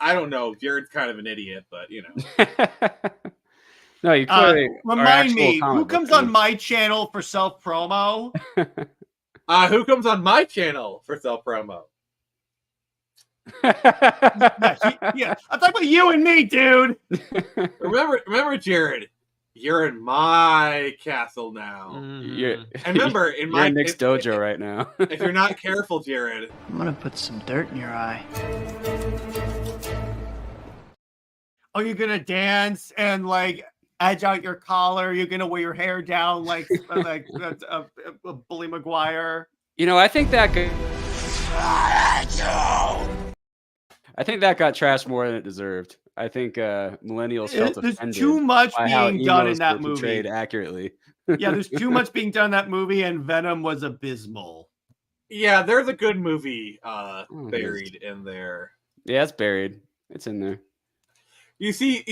I don't know. Jared's kind of an idiot, but you know. No, you clearly are Remind actual me, comic who book comes fans. on my channel for self promo? Who comes on my channel for self promo? Yeah, I'm talking about you and me, dude. Remember, Jared, you're in my castle now. You're, And remember, in you're my in Nick's dojo right now. if you're not careful, Jared, I'm gonna put some dirt in your eye. Are you gonna dance and like edge out your collar? You're gonna wear your hair down like Bully Maguire? You know, I think that got trashed more than it deserved. I think millennials felt There's offended too much by how being done in emos that were portrayed movie. accurately. Yeah, there's too much being done in that movie, and Venom was abysmal. yeah, there's a good movie it buried in there. Yeah, it's buried. It's in there. You see,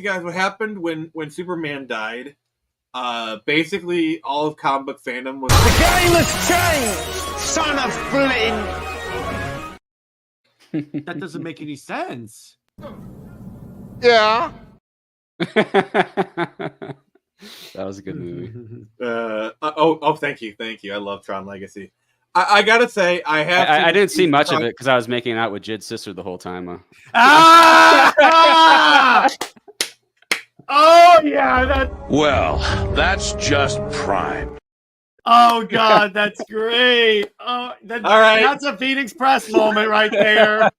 guys, what happened when Superman died? Basically, all of comic book fandom was The game has changed, son of Flynn. That doesn't make any sense. Yeah. That was a good movie. Thank you. I love Tron Legacy. I gotta say, I didn't see much of it because I was making out with Jid's sister the whole time. Ah! Oh yeah, that. Well, that's just prime. Oh god, that's great. Oh, All right. That's a Phoenix Press moment right there.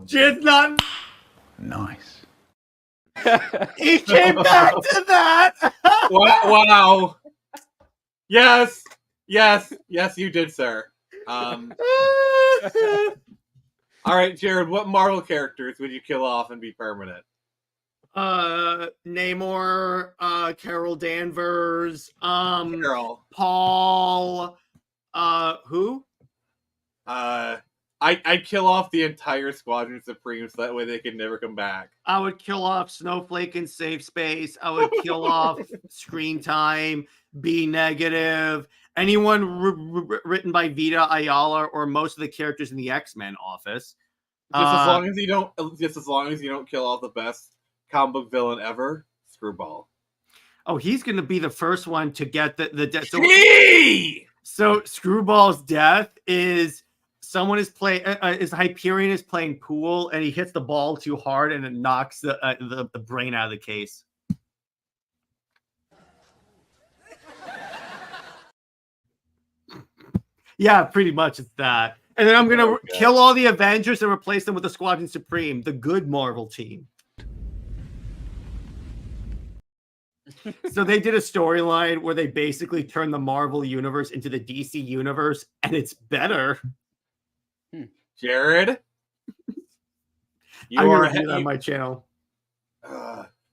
Jid's not. Nice. He came back to that. Wow. Yes, you did, sir. All right, Jared, what Marvel characters would you kill off and be permanent? Namor, Carol Danvers, Carol. Paul, who? I'd kill off the entire Squadron Supreme so that way they could never come back. I would kill off Snowflake in Safe Space. I would kill off Screen Time, B Negative, anyone written by Vita Ayala or most of the characters in the X-Men office. Just as long as you don't kill off the best comic book villain ever, Screwball. Oh, he's going to be the first one to get the death. So Screwball's death is someone is playing. Hyperion is playing pool, and he hits the ball too hard, and it knocks the brain out of the case. Yeah, pretty much it's that. And then I'm going to kill all the Avengers and replace them with the Squadron Supreme, the good Marvel team. So they did a storyline where they basically turned the Marvel universe into the DC universe, and it's better. Jared, I'm going to do that on my channel.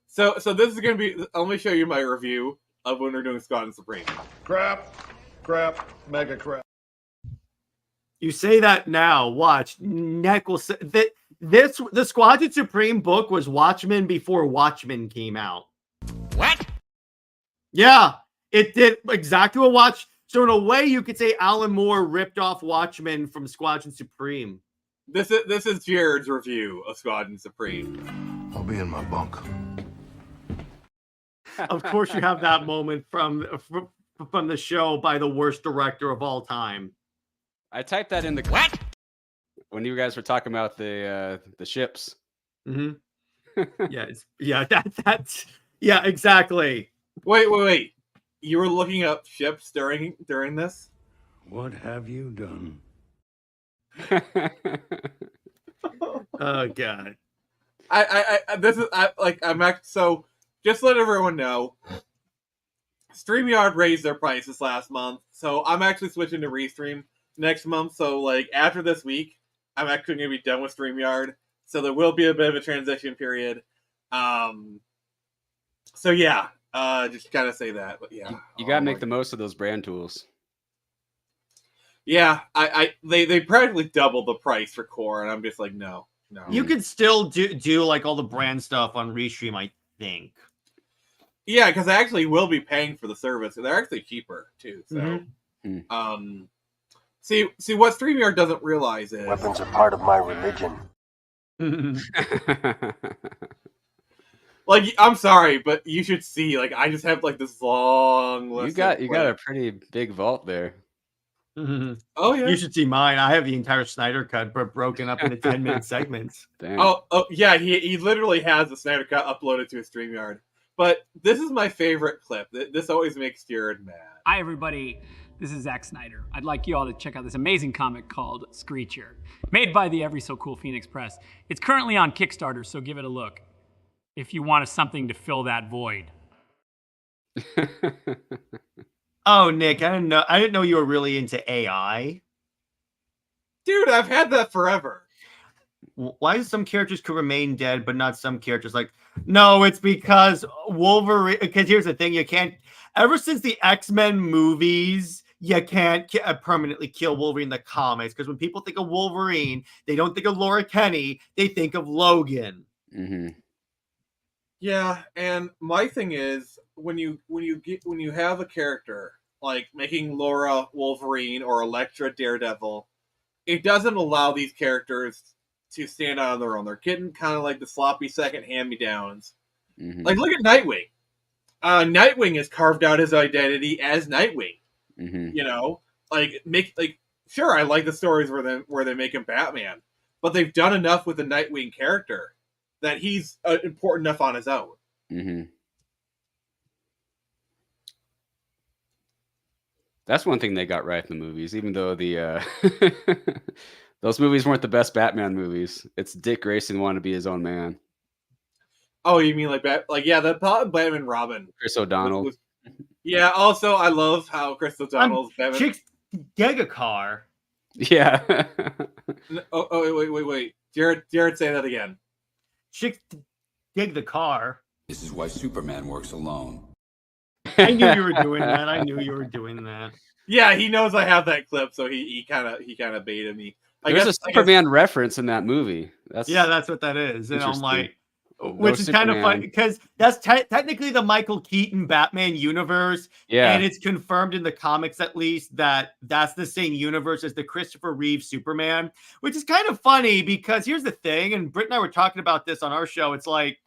So this is going to be. Let me show you my review of when we're doing Squadron Supreme. Crap, mega crap. You say that now. Watch. Neck will say that the Squadron Supreme book was Watchmen before Watchmen came out. What? Yeah, it did exactly what Watch. So in a way, you could say Alan Moore ripped off Watchmen from Squadron Supreme. This is Jared's review of Squadron Supreme. I'll be in my bunk. Of course, you have that moment from the show by the worst director of all time. I typed that in the when you guys were talking about the ships. That's exactly. Wait. You were looking up ships during this? What have you done? Oh god. So just let everyone know. StreamYard raised their prices last month, so I'm actually switching to Restream next month. So like after this week, I'm actually gonna be done with StreamYard. So there will be a bit of a transition period. So yeah, just kind of say that. But yeah, you gotta make the most of those brand tools. Yeah, they practically doubled the price for Core, and I'm just like, no. You could still do like all the brand stuff on Restream, I think. Yeah, because I actually will be paying for the service. They're actually cheaper too. So, see what StreamYard doesn't realize is Weapons are part of my religion. like, I'm sorry, but you should see. Like, I just have like this long list. You got a pretty big vault there. Oh yeah, you should see mine. I have the entire Snyder Cut, but broken up into 10-minute segments. Damn. Oh yeah, he literally has the Snyder Cut uploaded to his StreamYard. But this is my favorite clip. This always makes Jared mad. Hi everybody, this is Zack Snyder. I'd like you all to check out this amazing comic called Screecher, made by the Every So Cool Phoenix Press. It's currently on Kickstarter, so give it a look if you want something to fill that void. Oh, Nick, I didn't know you were really into AI. Dude, I've had that forever. Why some characters could remain dead, but not some characters? Like, no, it's because Wolverine. Because here's the thing: you can't. Ever since the X-Men movies, you can't permanently kill Wolverine in the comics. Because when people think of Wolverine, they don't think of Laura Kinney; they think of Logan. Mm-hmm. Yeah, and my thing is when you have a character like making Laura Wolverine or Elektra Daredevil, it doesn't allow these characters to stand out on their own. They're getting kind of like the sloppy second hand-me-downs. Mm-hmm. Like, look at Nightwing. Nightwing has carved out his identity as Nightwing. Mm-hmm. You know, sure, I like the stories where they make him Batman, but they've done enough with the Nightwing character that he's important enough on his own. Mm-hmm. That's one thing they got right in the movies, even though the those movies weren't the best Batman movies. It's Dick Grayson wanted to be his own man. Oh, you mean the Batman Robin. Chris O'Donnell. Yeah, also, I love how Chris O'Donnell's Batman... Chicks Gigacar. Yeah. Wait. Jared, say that again. Chicks dig the car. This is why Superman works alone. I knew you were doing that. Yeah, he knows I have that clip, so he kind of baited me. There's a Superman reference in that movie. That's what that is. And I'm like, which is kind of funny because that's technically the Michael Keaton Batman universe. Yeah. And it's confirmed in the comics, at least, that that's the same universe as the Christopher Reeve Superman, which is kind of funny because here's the thing. And Britt and I were talking about this on our show. It's like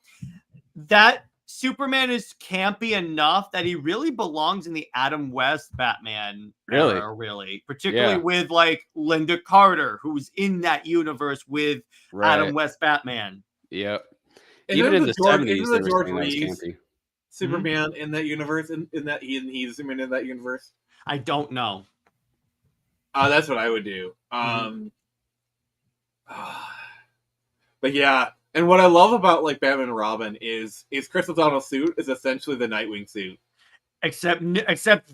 that Superman is campy enough that he really belongs in the Adam West Batman era, really. Particularly with like Linda Carter, who's in that universe with Adam West Batman. Yep. And even in the 70s, the George Reeves Superman in that universe, in that he's Superman in that universe. I don't know. That's what I would do. But yeah, and what I love about like Batman and Robin is Chris O'Donnell's suit is essentially the Nightwing suit, except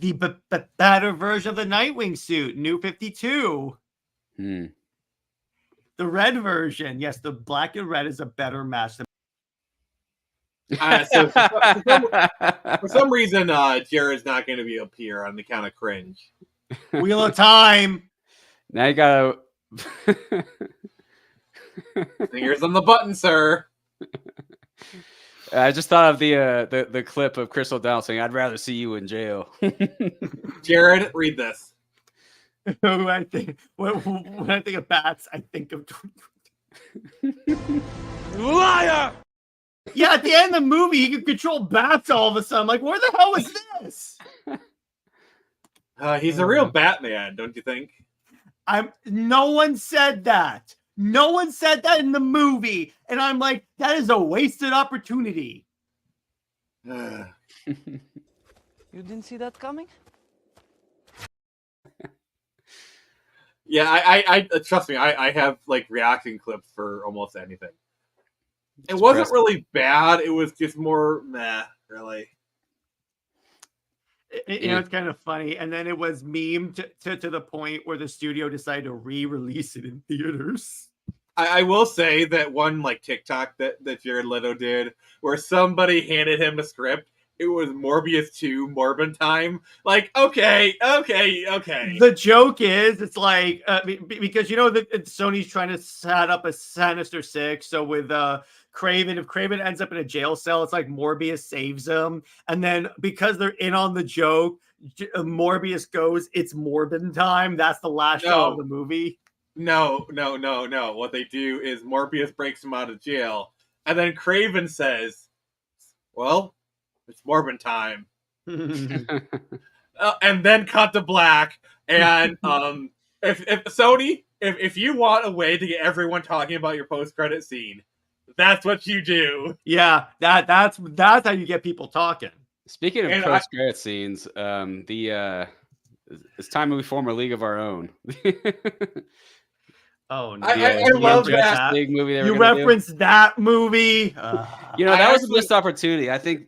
the better version of the Nightwing suit, New 52. The red version, yes, the black and red is a better match. So for some reason, Jared's not going to be up here on the count of cringe. Wheel of Time. Now you gotta. Fingers on the button, sir. I just thought of the clip of Chris O'Donnell saying, "I'd rather see you in jail." Jared, read this. When I think of bats, I think of Liar! Yeah, at the end of the movie, he can control bats all of a sudden. Like, where the hell is this? He's a real Batman, don't you think? No one said that. No one said that in the movie. And I'm like, that is a wasted opportunity. Uh, You didn't see that coming? yeah, I trust me. I have like reaction clips for almost anything. It wasn't really bad. It was just more meh, really. You know, it's kind of funny. And then it was memed to the point where the studio decided to re-release it in theaters. I will say that one like TikTok that Jared Leto did, where somebody handed him a script. It was Morbius 2 Morbin Time. Like, okay. The joke is, it's like, because you know that Sony's trying to set up a Sinister Six. So with Craven, if Craven ends up in a jail cell, it's like Morbius saves him. And then because they're in on the joke, Morbius goes, it's Morbin Time. That's the last shot of the movie. No. What they do is Morbius breaks him out of jail. And then Craven says, well, it's Morbin Time. And then cut to black. And if Sony, if you want a way to get everyone talking about your post-credit scene, that's what you do. Yeah, that's how you get people talking. Speaking of post-credit scenes, it's time we form a league of our own. Oh no! I love that big movie. You referenced that movie. You know, that was a missed opportunity. I think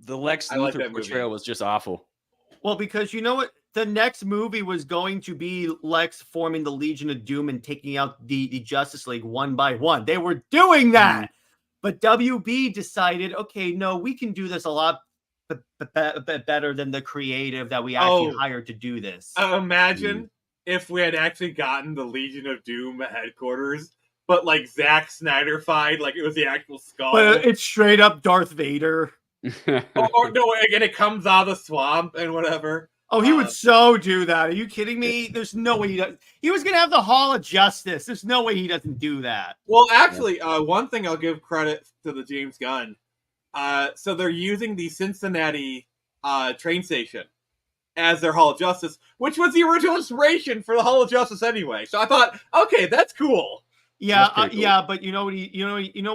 the Lex Luthor portrayal was just awful. Well, because you know what? The next movie was going to be Lex forming the Legion of Doom and taking out the Justice League one by one. They were doing that. But WB decided, okay, no, we can do this a lot better than the creative that we actually hired to do this. Imagine if we had actually gotten the Legion of Doom at headquarters, but like Zack Snyder-fied, like it was the actual skull. But it's straight up Darth Vader. or no, and it comes out of the swamp and whatever. Oh, he would so do that. Are you kidding me? There's no way he does. He was going to have the Hall of Justice. There's no way he doesn't do that. Well, actually, one thing I'll give credit to the James Gunn. So they're using the Cincinnati train station as their Hall of Justice, which was the original inspiration for the Hall of Justice anyway. So I thought, okay, that's cool. Yeah, cool. Yeah, but you know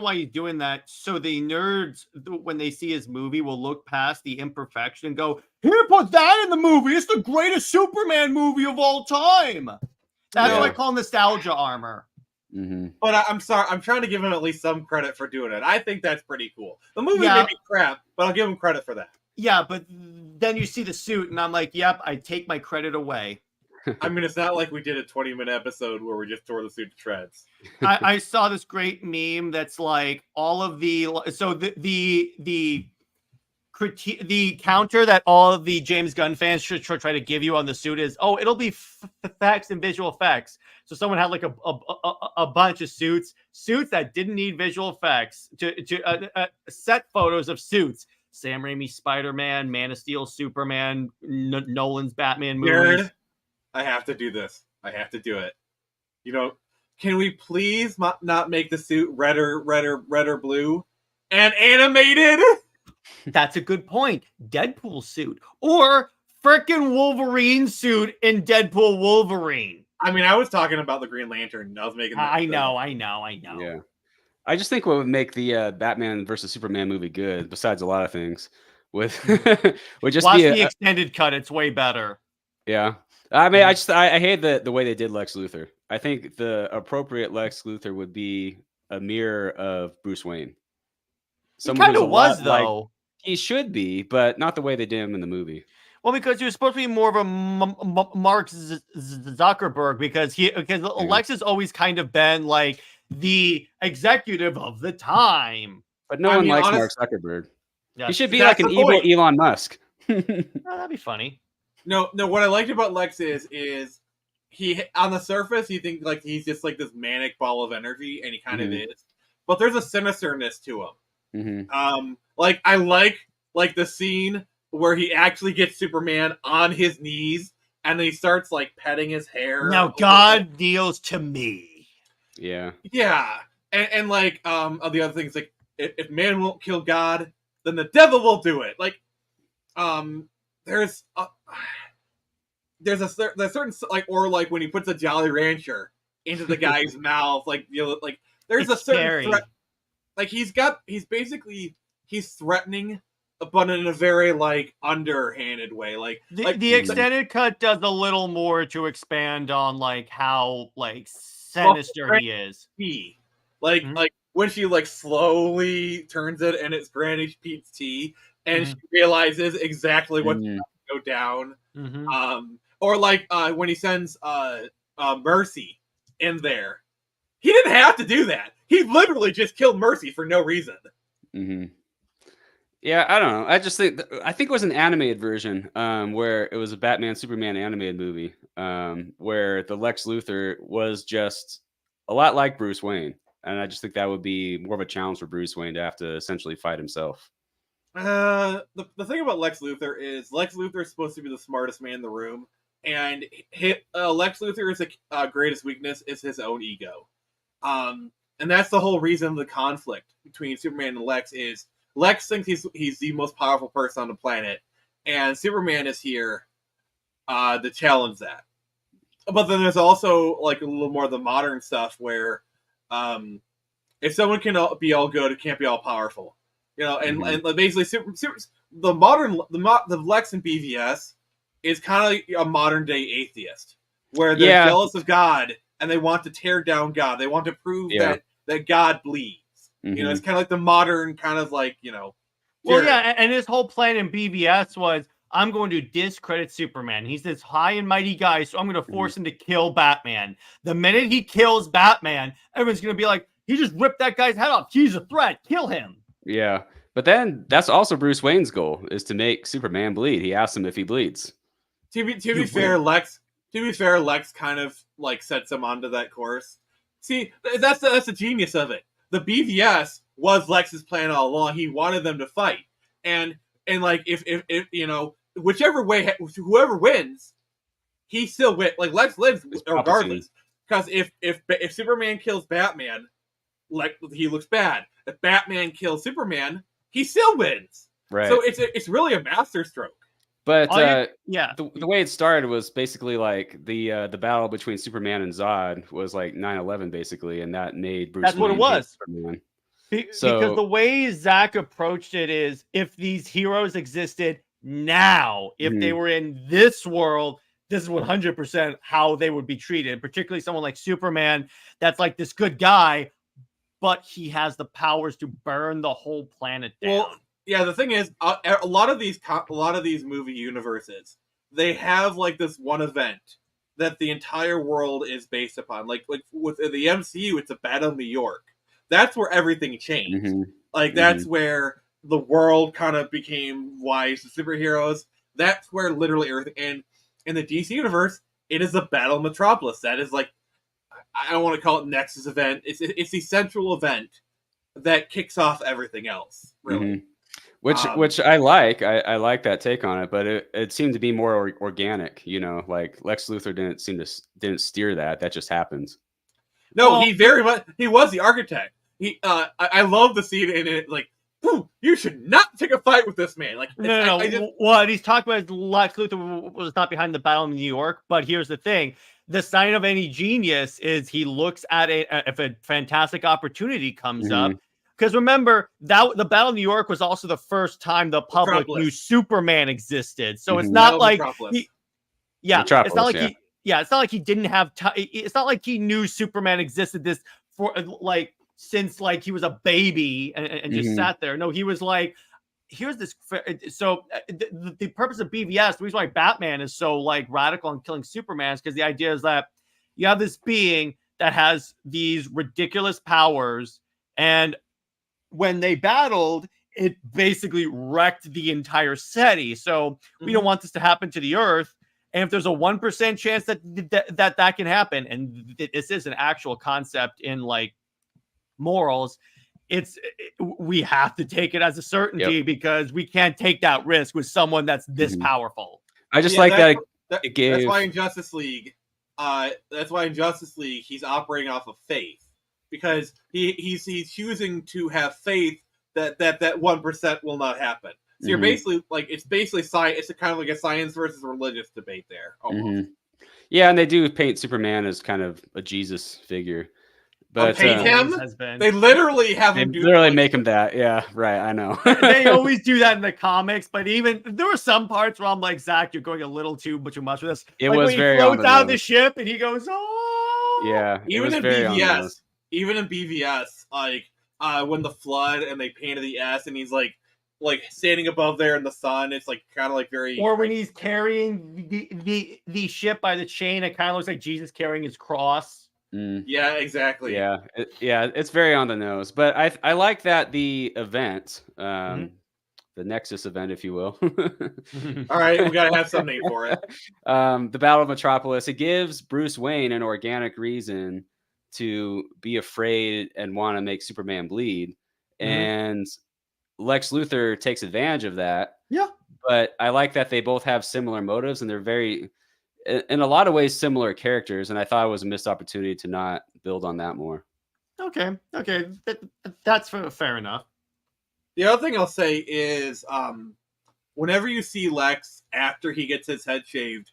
why he's doing that? So the nerds, when they see his movie, will look past the imperfection and go, "Here, put that in the movie. It's the greatest Superman movie of all time." That's what I call nostalgia armor. Mm-hmm. But I'm sorry, I'm trying to give him at least some credit for doing it. I think that's pretty cool. The movie may be crap, but I'll give him credit for that. Yeah, but then you see the suit, and I'm like, "Yep, I take my credit away." I mean, it's not like we did a 20-minute episode where we just tore the suit to shreds. I saw this great meme that's like all of the counter that all of the James Gunn fans should try to give you on the suit is, oh, it'll be effects and visual effects. So someone had like a bunch of suits that didn't need visual effects to set photos of suits. Sam Raimi's Spider-Man, Man of Steel, Superman, Nolan's Batman movies. Jared, I have to do this. I have to do it. You know, can we please not make the suit red or blue and animated? That's a good point. Deadpool suit or frickin' Wolverine suit in Deadpool Wolverine. I mean, I was talking about the Green Lantern. I was making that. I know. Yeah. I just think what would make the Batman versus Superman movie good, besides a lot of things, would just watch be the extended cut. It's way better. Yeah. I mean, I hate the way they did Lex Luthor. I think the appropriate Lex Luthor would be a mirror of Bruce Wayne. He kind of was, though. Like, he should be, but not the way they did him in the movie. Well, because he was supposed to be more of a Mark Zuckerberg, because Lex has always kind of been like the executive of the time. But no one likes Mark Zuckerberg. Yeah, he should be like an evil Elon Musk. Oh, that'd be funny. No. What I liked about Lex is he, on the surface, you think like he's just like this manic ball of energy, and he kind of is. But there's a sinisterness to him. Mm-hmm. Like I like the scene where he actually gets Superman on his knees, and then he starts like petting his hair. Now God deals to me. Yeah. Yeah, and like the other things, like if man won't kill God, then the devil will do it. Like there's a certain like, or like when he puts a Jolly Rancher into the guy's mouth. Like, you know, like there's It's a certain scary. threat. Like he's threatening, but in a very like underhanded way. Like The extended cut does a little more to expand on like how like sinister he is. Like when she like slowly turns it and it's Granny Pete's tea, and she realizes exactly what's about to go down. Or like when he sends Mercy in there, he didn't have to do that. He literally just killed Mercy for no reason. Yeah, I don't know. I think it was an animated version where it was a Batman Superman animated movie where the Lex Luthor was just a lot like Bruce Wayne, and I just think that would be more of a challenge for Bruce Wayne to have to essentially fight himself. The thing about Lex Luthor is supposed to be the smartest man in the room, and Lex Luthor's greatest weakness is his own ego. And that's the whole reason of the conflict between Superman and Lex is Lex thinks he's the most powerful person on the planet, and Superman is here to challenge that. But then there's also like a little more of the modern stuff where if someone can be all good, it can't be all powerful. You know, and basically the Lex in BVS is kind of a modern day atheist, where they're jealous of God and they want to tear down God. They want to prove that God bleeds. You know, it's kind of like the modern kind of like, you know. Well, yeah, and his whole plan in BVS was, I'm going to discredit Superman. He's this high and mighty guy, so I'm going to force him to kill Batman. The minute he kills Batman, everyone's going to be like, he just ripped that guy's head off. He's a threat. Kill him. Yeah, but then that's also Bruce Wayne's goal, is to make Superman bleed. He asks him if he bleeds. To be fair, Lex kind of like sets him onto that course. See, that's the genius of it. The BVS was Lex's plan all along. He wanted them to fight, and like if you know, whichever way, whoever wins, he still wins. Like Lex lives regardless, because if Superman kills Batman, like he looks bad. If Batman kills Superman, he still wins. Right. So it's really a masterstroke. But the way it started was basically like the battle between Superman and Zod was like 9/11 basically, and that made Bruce. That's what it was. Superman. Because the way Zach approached it is, if these heroes existed now, if they were in this world, this is 100% how they would be treated. Particularly someone like Superman, that's like this good guy, but he has the powers to burn the whole planet down. Well, yeah, the thing is, a lot of these movie universes, they have like this one event that the entire world is based upon. Like with the MCU, it's a battle in New York. That's where everything changed. Like that's where the world kind of became wise to superheroes. That's where literally everything. And in the DC universe, it is a battle in Metropolis. That is like, I don't want to call it Nexus event. It's the central event that kicks off everything else. Really. Which I like. I like that take on it, but it seemed to be more organic. You know, like Lex Luthor didn't steer that. That just happens. No, he was the architect. I love the scene in it. Like, you should not take a fight with this man. Like, no. What he's talking about is Lex Luthor was not behind the battle in New York. But here's the thing: the sign of any genius is he looks at it if a fantastic opportunity comes up. Because remember, that the Battle of New York was also the first time the public knew Superman existed. So it's not like it's not like he didn't have time. It's not like he knew Superman existed like since like he was a baby and just sat there. No, he was like, here's this. So the purpose of BVS, the reason why Batman is so like radical in killing Superman is because the idea is that you have this being that has these ridiculous powers, and when they battled, it basically wrecked the entire city. So we don't want this to happen to the Earth. And if there's a 1% chance that can happen, and this is an actual concept in like morals, we have to take it as a certainty because we can't take that risk with someone that's this powerful. I just like that. That's why in Justice League, he's operating off of faith. Because he's choosing to have faith that 1% will not happen. So you're basically like it's basically science. It's a kind of like a science versus religious debate there. Almost. Yeah, and they do paint Superman as kind of a Jesus figure. But paint him? Has been. They literally have they him do literally like, make him that. Yeah, right. I know. They always do that in the comics, but even there were some parts where I'm like, Zach, you're going a little too much with this. It like was when he very on floats the out of the nose. ship and he goes, oh. Yeah, it even was in very on the nose. BVS, like when the flood and they painted the S and he's like standing above there in the sun, it's like kind of like very. Or when he's carrying the ship by the chain, it kind of looks like Jesus carrying his cross. Yeah, exactly. Yeah, it's very on the nose. But I like that the event, the Nexus event, if you will. All right, we gotta have some name for it. The Battle of Metropolis. It gives Bruce Wayne an organic reason to be afraid and want to make Superman bleed, and Lex Luthor takes advantage of that. Yeah, but I like that they both have similar motives, and they're very, in a lot of ways, similar characters. And I thought it was a missed opportunity to not build on that more. Okay, that's fair enough. The other thing I'll say is, whenever you see Lex after he gets his head shaved,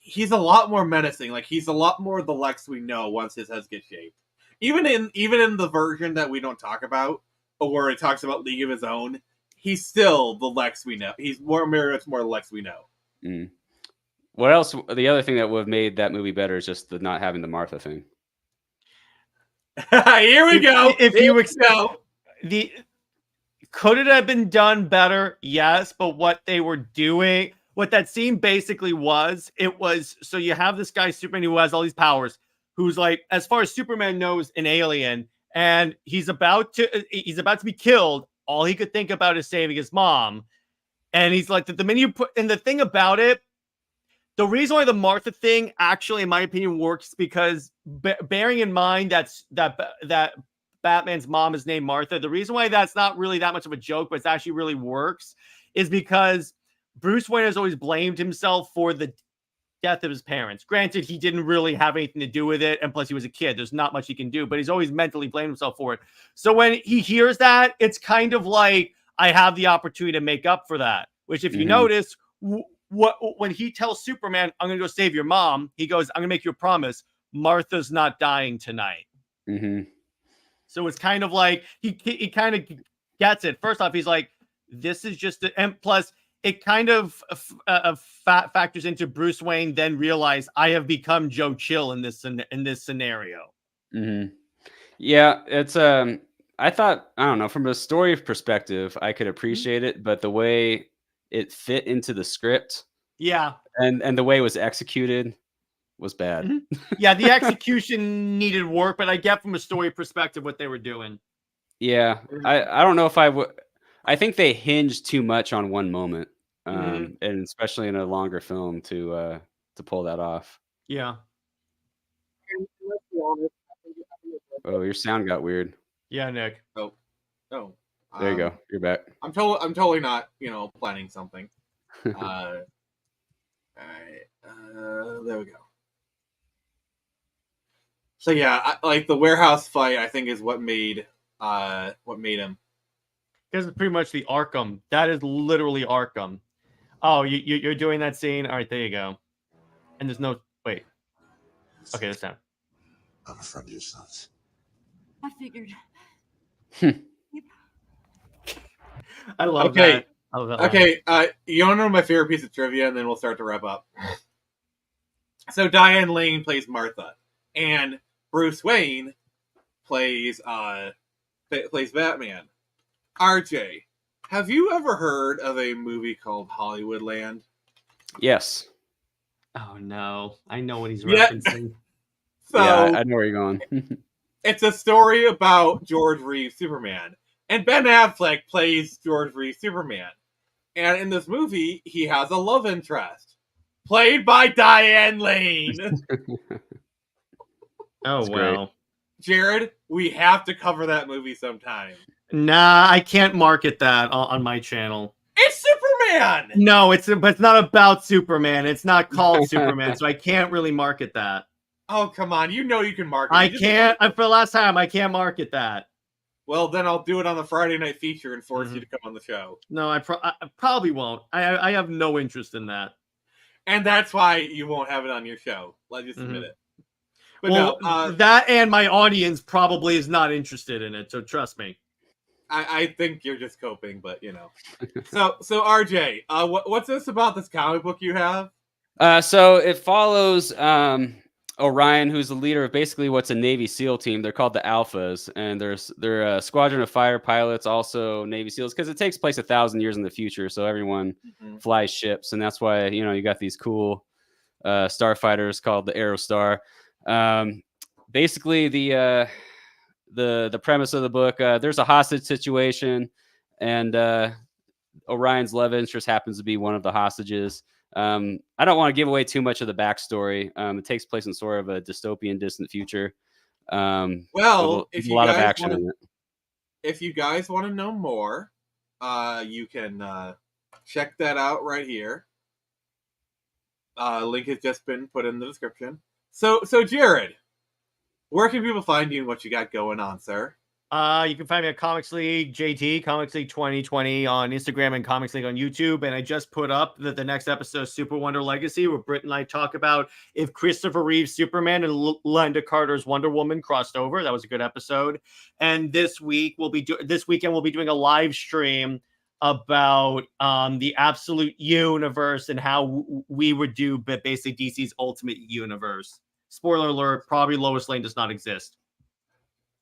he's a lot more menacing. Like he's a lot more the Lex we know once his head gets shaved. Even in the version that we don't talk about, or where it talks about League of His Own, he's still the Lex we know. He's more the Lex we know. What else? The other thing that would have made that movie better is just the not having the Martha thing. Here we go. If you excel could it have been done better? Yes, but what they were doing, what that scene basically was, it was so you have this guy Superman who has all these powers, who's like, as far as Superman knows, an alien, and he's about to be killed. All he could think about is saving his mom, and he's like, the minute you put, and the thing about it, the reason why the Martha thing actually, in my opinion, works because bearing in mind that Batman's mom is named Martha. The reason why that's not really that much of a joke, but it actually really works, is because Bruce Wayne has always blamed himself for the death of his parents. Granted, he didn't really have anything to do with it, and plus he was a kid. There's not much he can do, but he's always mentally blamed himself for it. So when he hears that, it's kind of like, I have the opportunity to make up for that, which if you notice, when he tells Superman, I'm going to go save your mom, he goes, I'm going to make you a promise. Martha's not dying tonight. So it's kind of like he kind of gets it. First off, he's like, this is just and plus it kind of factors into Bruce Wayne then realize I have become Joe Chill in this scenario. Yeah, it's I thought, I don't know, from a story perspective, I could appreciate it, but the way it fit into the script, and the way it was executed was bad. Yeah, the execution needed work, but I get from a story perspective what they were doing. Yeah, I don't know if I would. I think they hinged too much on one moment, and especially in a longer film to pull that off. Yeah. Oh, your sound got weird. Yeah, Nick. Oh. There you go. You're back. I'm totally not, planning something. All right. There we go. So yeah, like the warehouse fight, I think is what made him. This is pretty much the Arkham. That is literally Arkham. Oh, you're doing that scene. All right, there you go. And there's no wait. Okay, this time. I'm a friend of your son's. I figured. I love that. I love that. Okay, you want to know my favorite piece of trivia, and then we'll start to wrap up. So Diane Lane plays Martha, and Bruce Wayne plays Batman. RJ, have you ever heard of a movie called Hollywoodland? Yes. Oh no, I know what he's referencing. So yeah, I know where you're going. It's a story about George Reeves' Superman, and Ben Affleck plays George Reeves' Superman. And in this movie, he has a love interest, played by Diane Lane. Oh, wow. Jared, we have to cover that movie sometime. Nah, I can't market that on my channel. It's Superman! No, but it's not about Superman. It's not called Superman, so I can't really market that. Oh, come on. You know you can market it. I can't. For the last time, I can't market that. Well, then I'll do it on the Friday night feature and force you to come on the show. No, I probably won't. I have no interest in that. And that's why you won't have it on your show. Let's just admit it. But well, no, that and my audience probably is not interested in it, so trust me. I think you're just coping, but you know. So RJ, what's this about this comic book you have? So it follows Orion, who's the leader of basically what's a Navy SEAL team. They're called the Alphas, and they're a squadron of fighter pilots, also Navy SEAls, because it takes place 1,000 years in the future. So everyone flies ships, and that's why you got these cool starfighters called the Aerostar. Basically, the premise of the book, there's a hostage situation, and Orion's love interest happens to be one of the hostages. I don't want to give away too much of the backstory. It takes place in sort of a dystopian, distant future. Well, if you a lot of action in it. If you guys want to know more, you can check that out right here. Link has just been put in the description. So Jared, where can people find you and what you got going on, sir? You can find me at Comics League JT, Comics League 2020 on Instagram and Comics League on YouTube. And I just put up the next episode of Super Wonder Legacy, where Britt and I talk about if Christopher Reeve's Superman and Linda Carter's Wonder Woman crossed over. That was a good episode. And this weekend we'll be doing a live stream about the Absolute Universe and how we would do basically DC's Ultimate Universe. Spoiler alert: probably Lois Lane does not exist.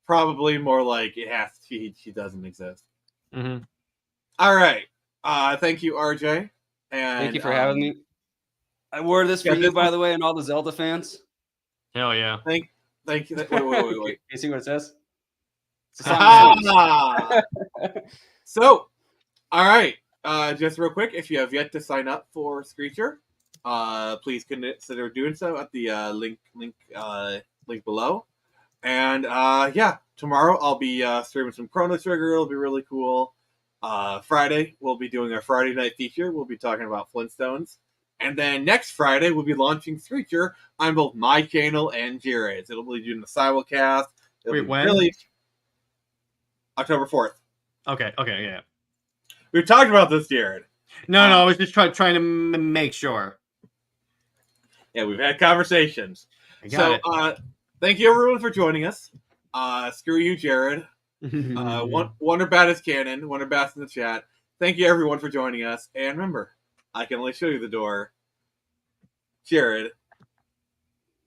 Probably more like it has to. She doesn't exist. Mm-hmm. All right. Thank you, RJ. And thank you for having me. I wore this for you, by the way, and all the Zelda fans. Hell yeah! Thank you. Wait. You see what it says? So, all right. Just real quick, if you have yet to sign up for Screecher, please consider doing so at the link below. And tomorrow I'll be streaming some Chrono Trigger. It'll be really cool. Friday we'll be doing our Friday night feature. We'll be talking about Flintstones. And then next Friday we'll be launching Screecher on both my channel and Jared's. It'll be doing the simulcast. Wait, when? October 4th. Okay, yeah. We've talked about this, Jared. No, I was just trying to make sure. Yeah, we've had conversations. It. Thank you, everyone, for joining us. Screw you, Jared. Wonderbat is canon. Wonderbat's in the chat. Thank you, everyone, for joining us. And remember, I can only show you the door. Jared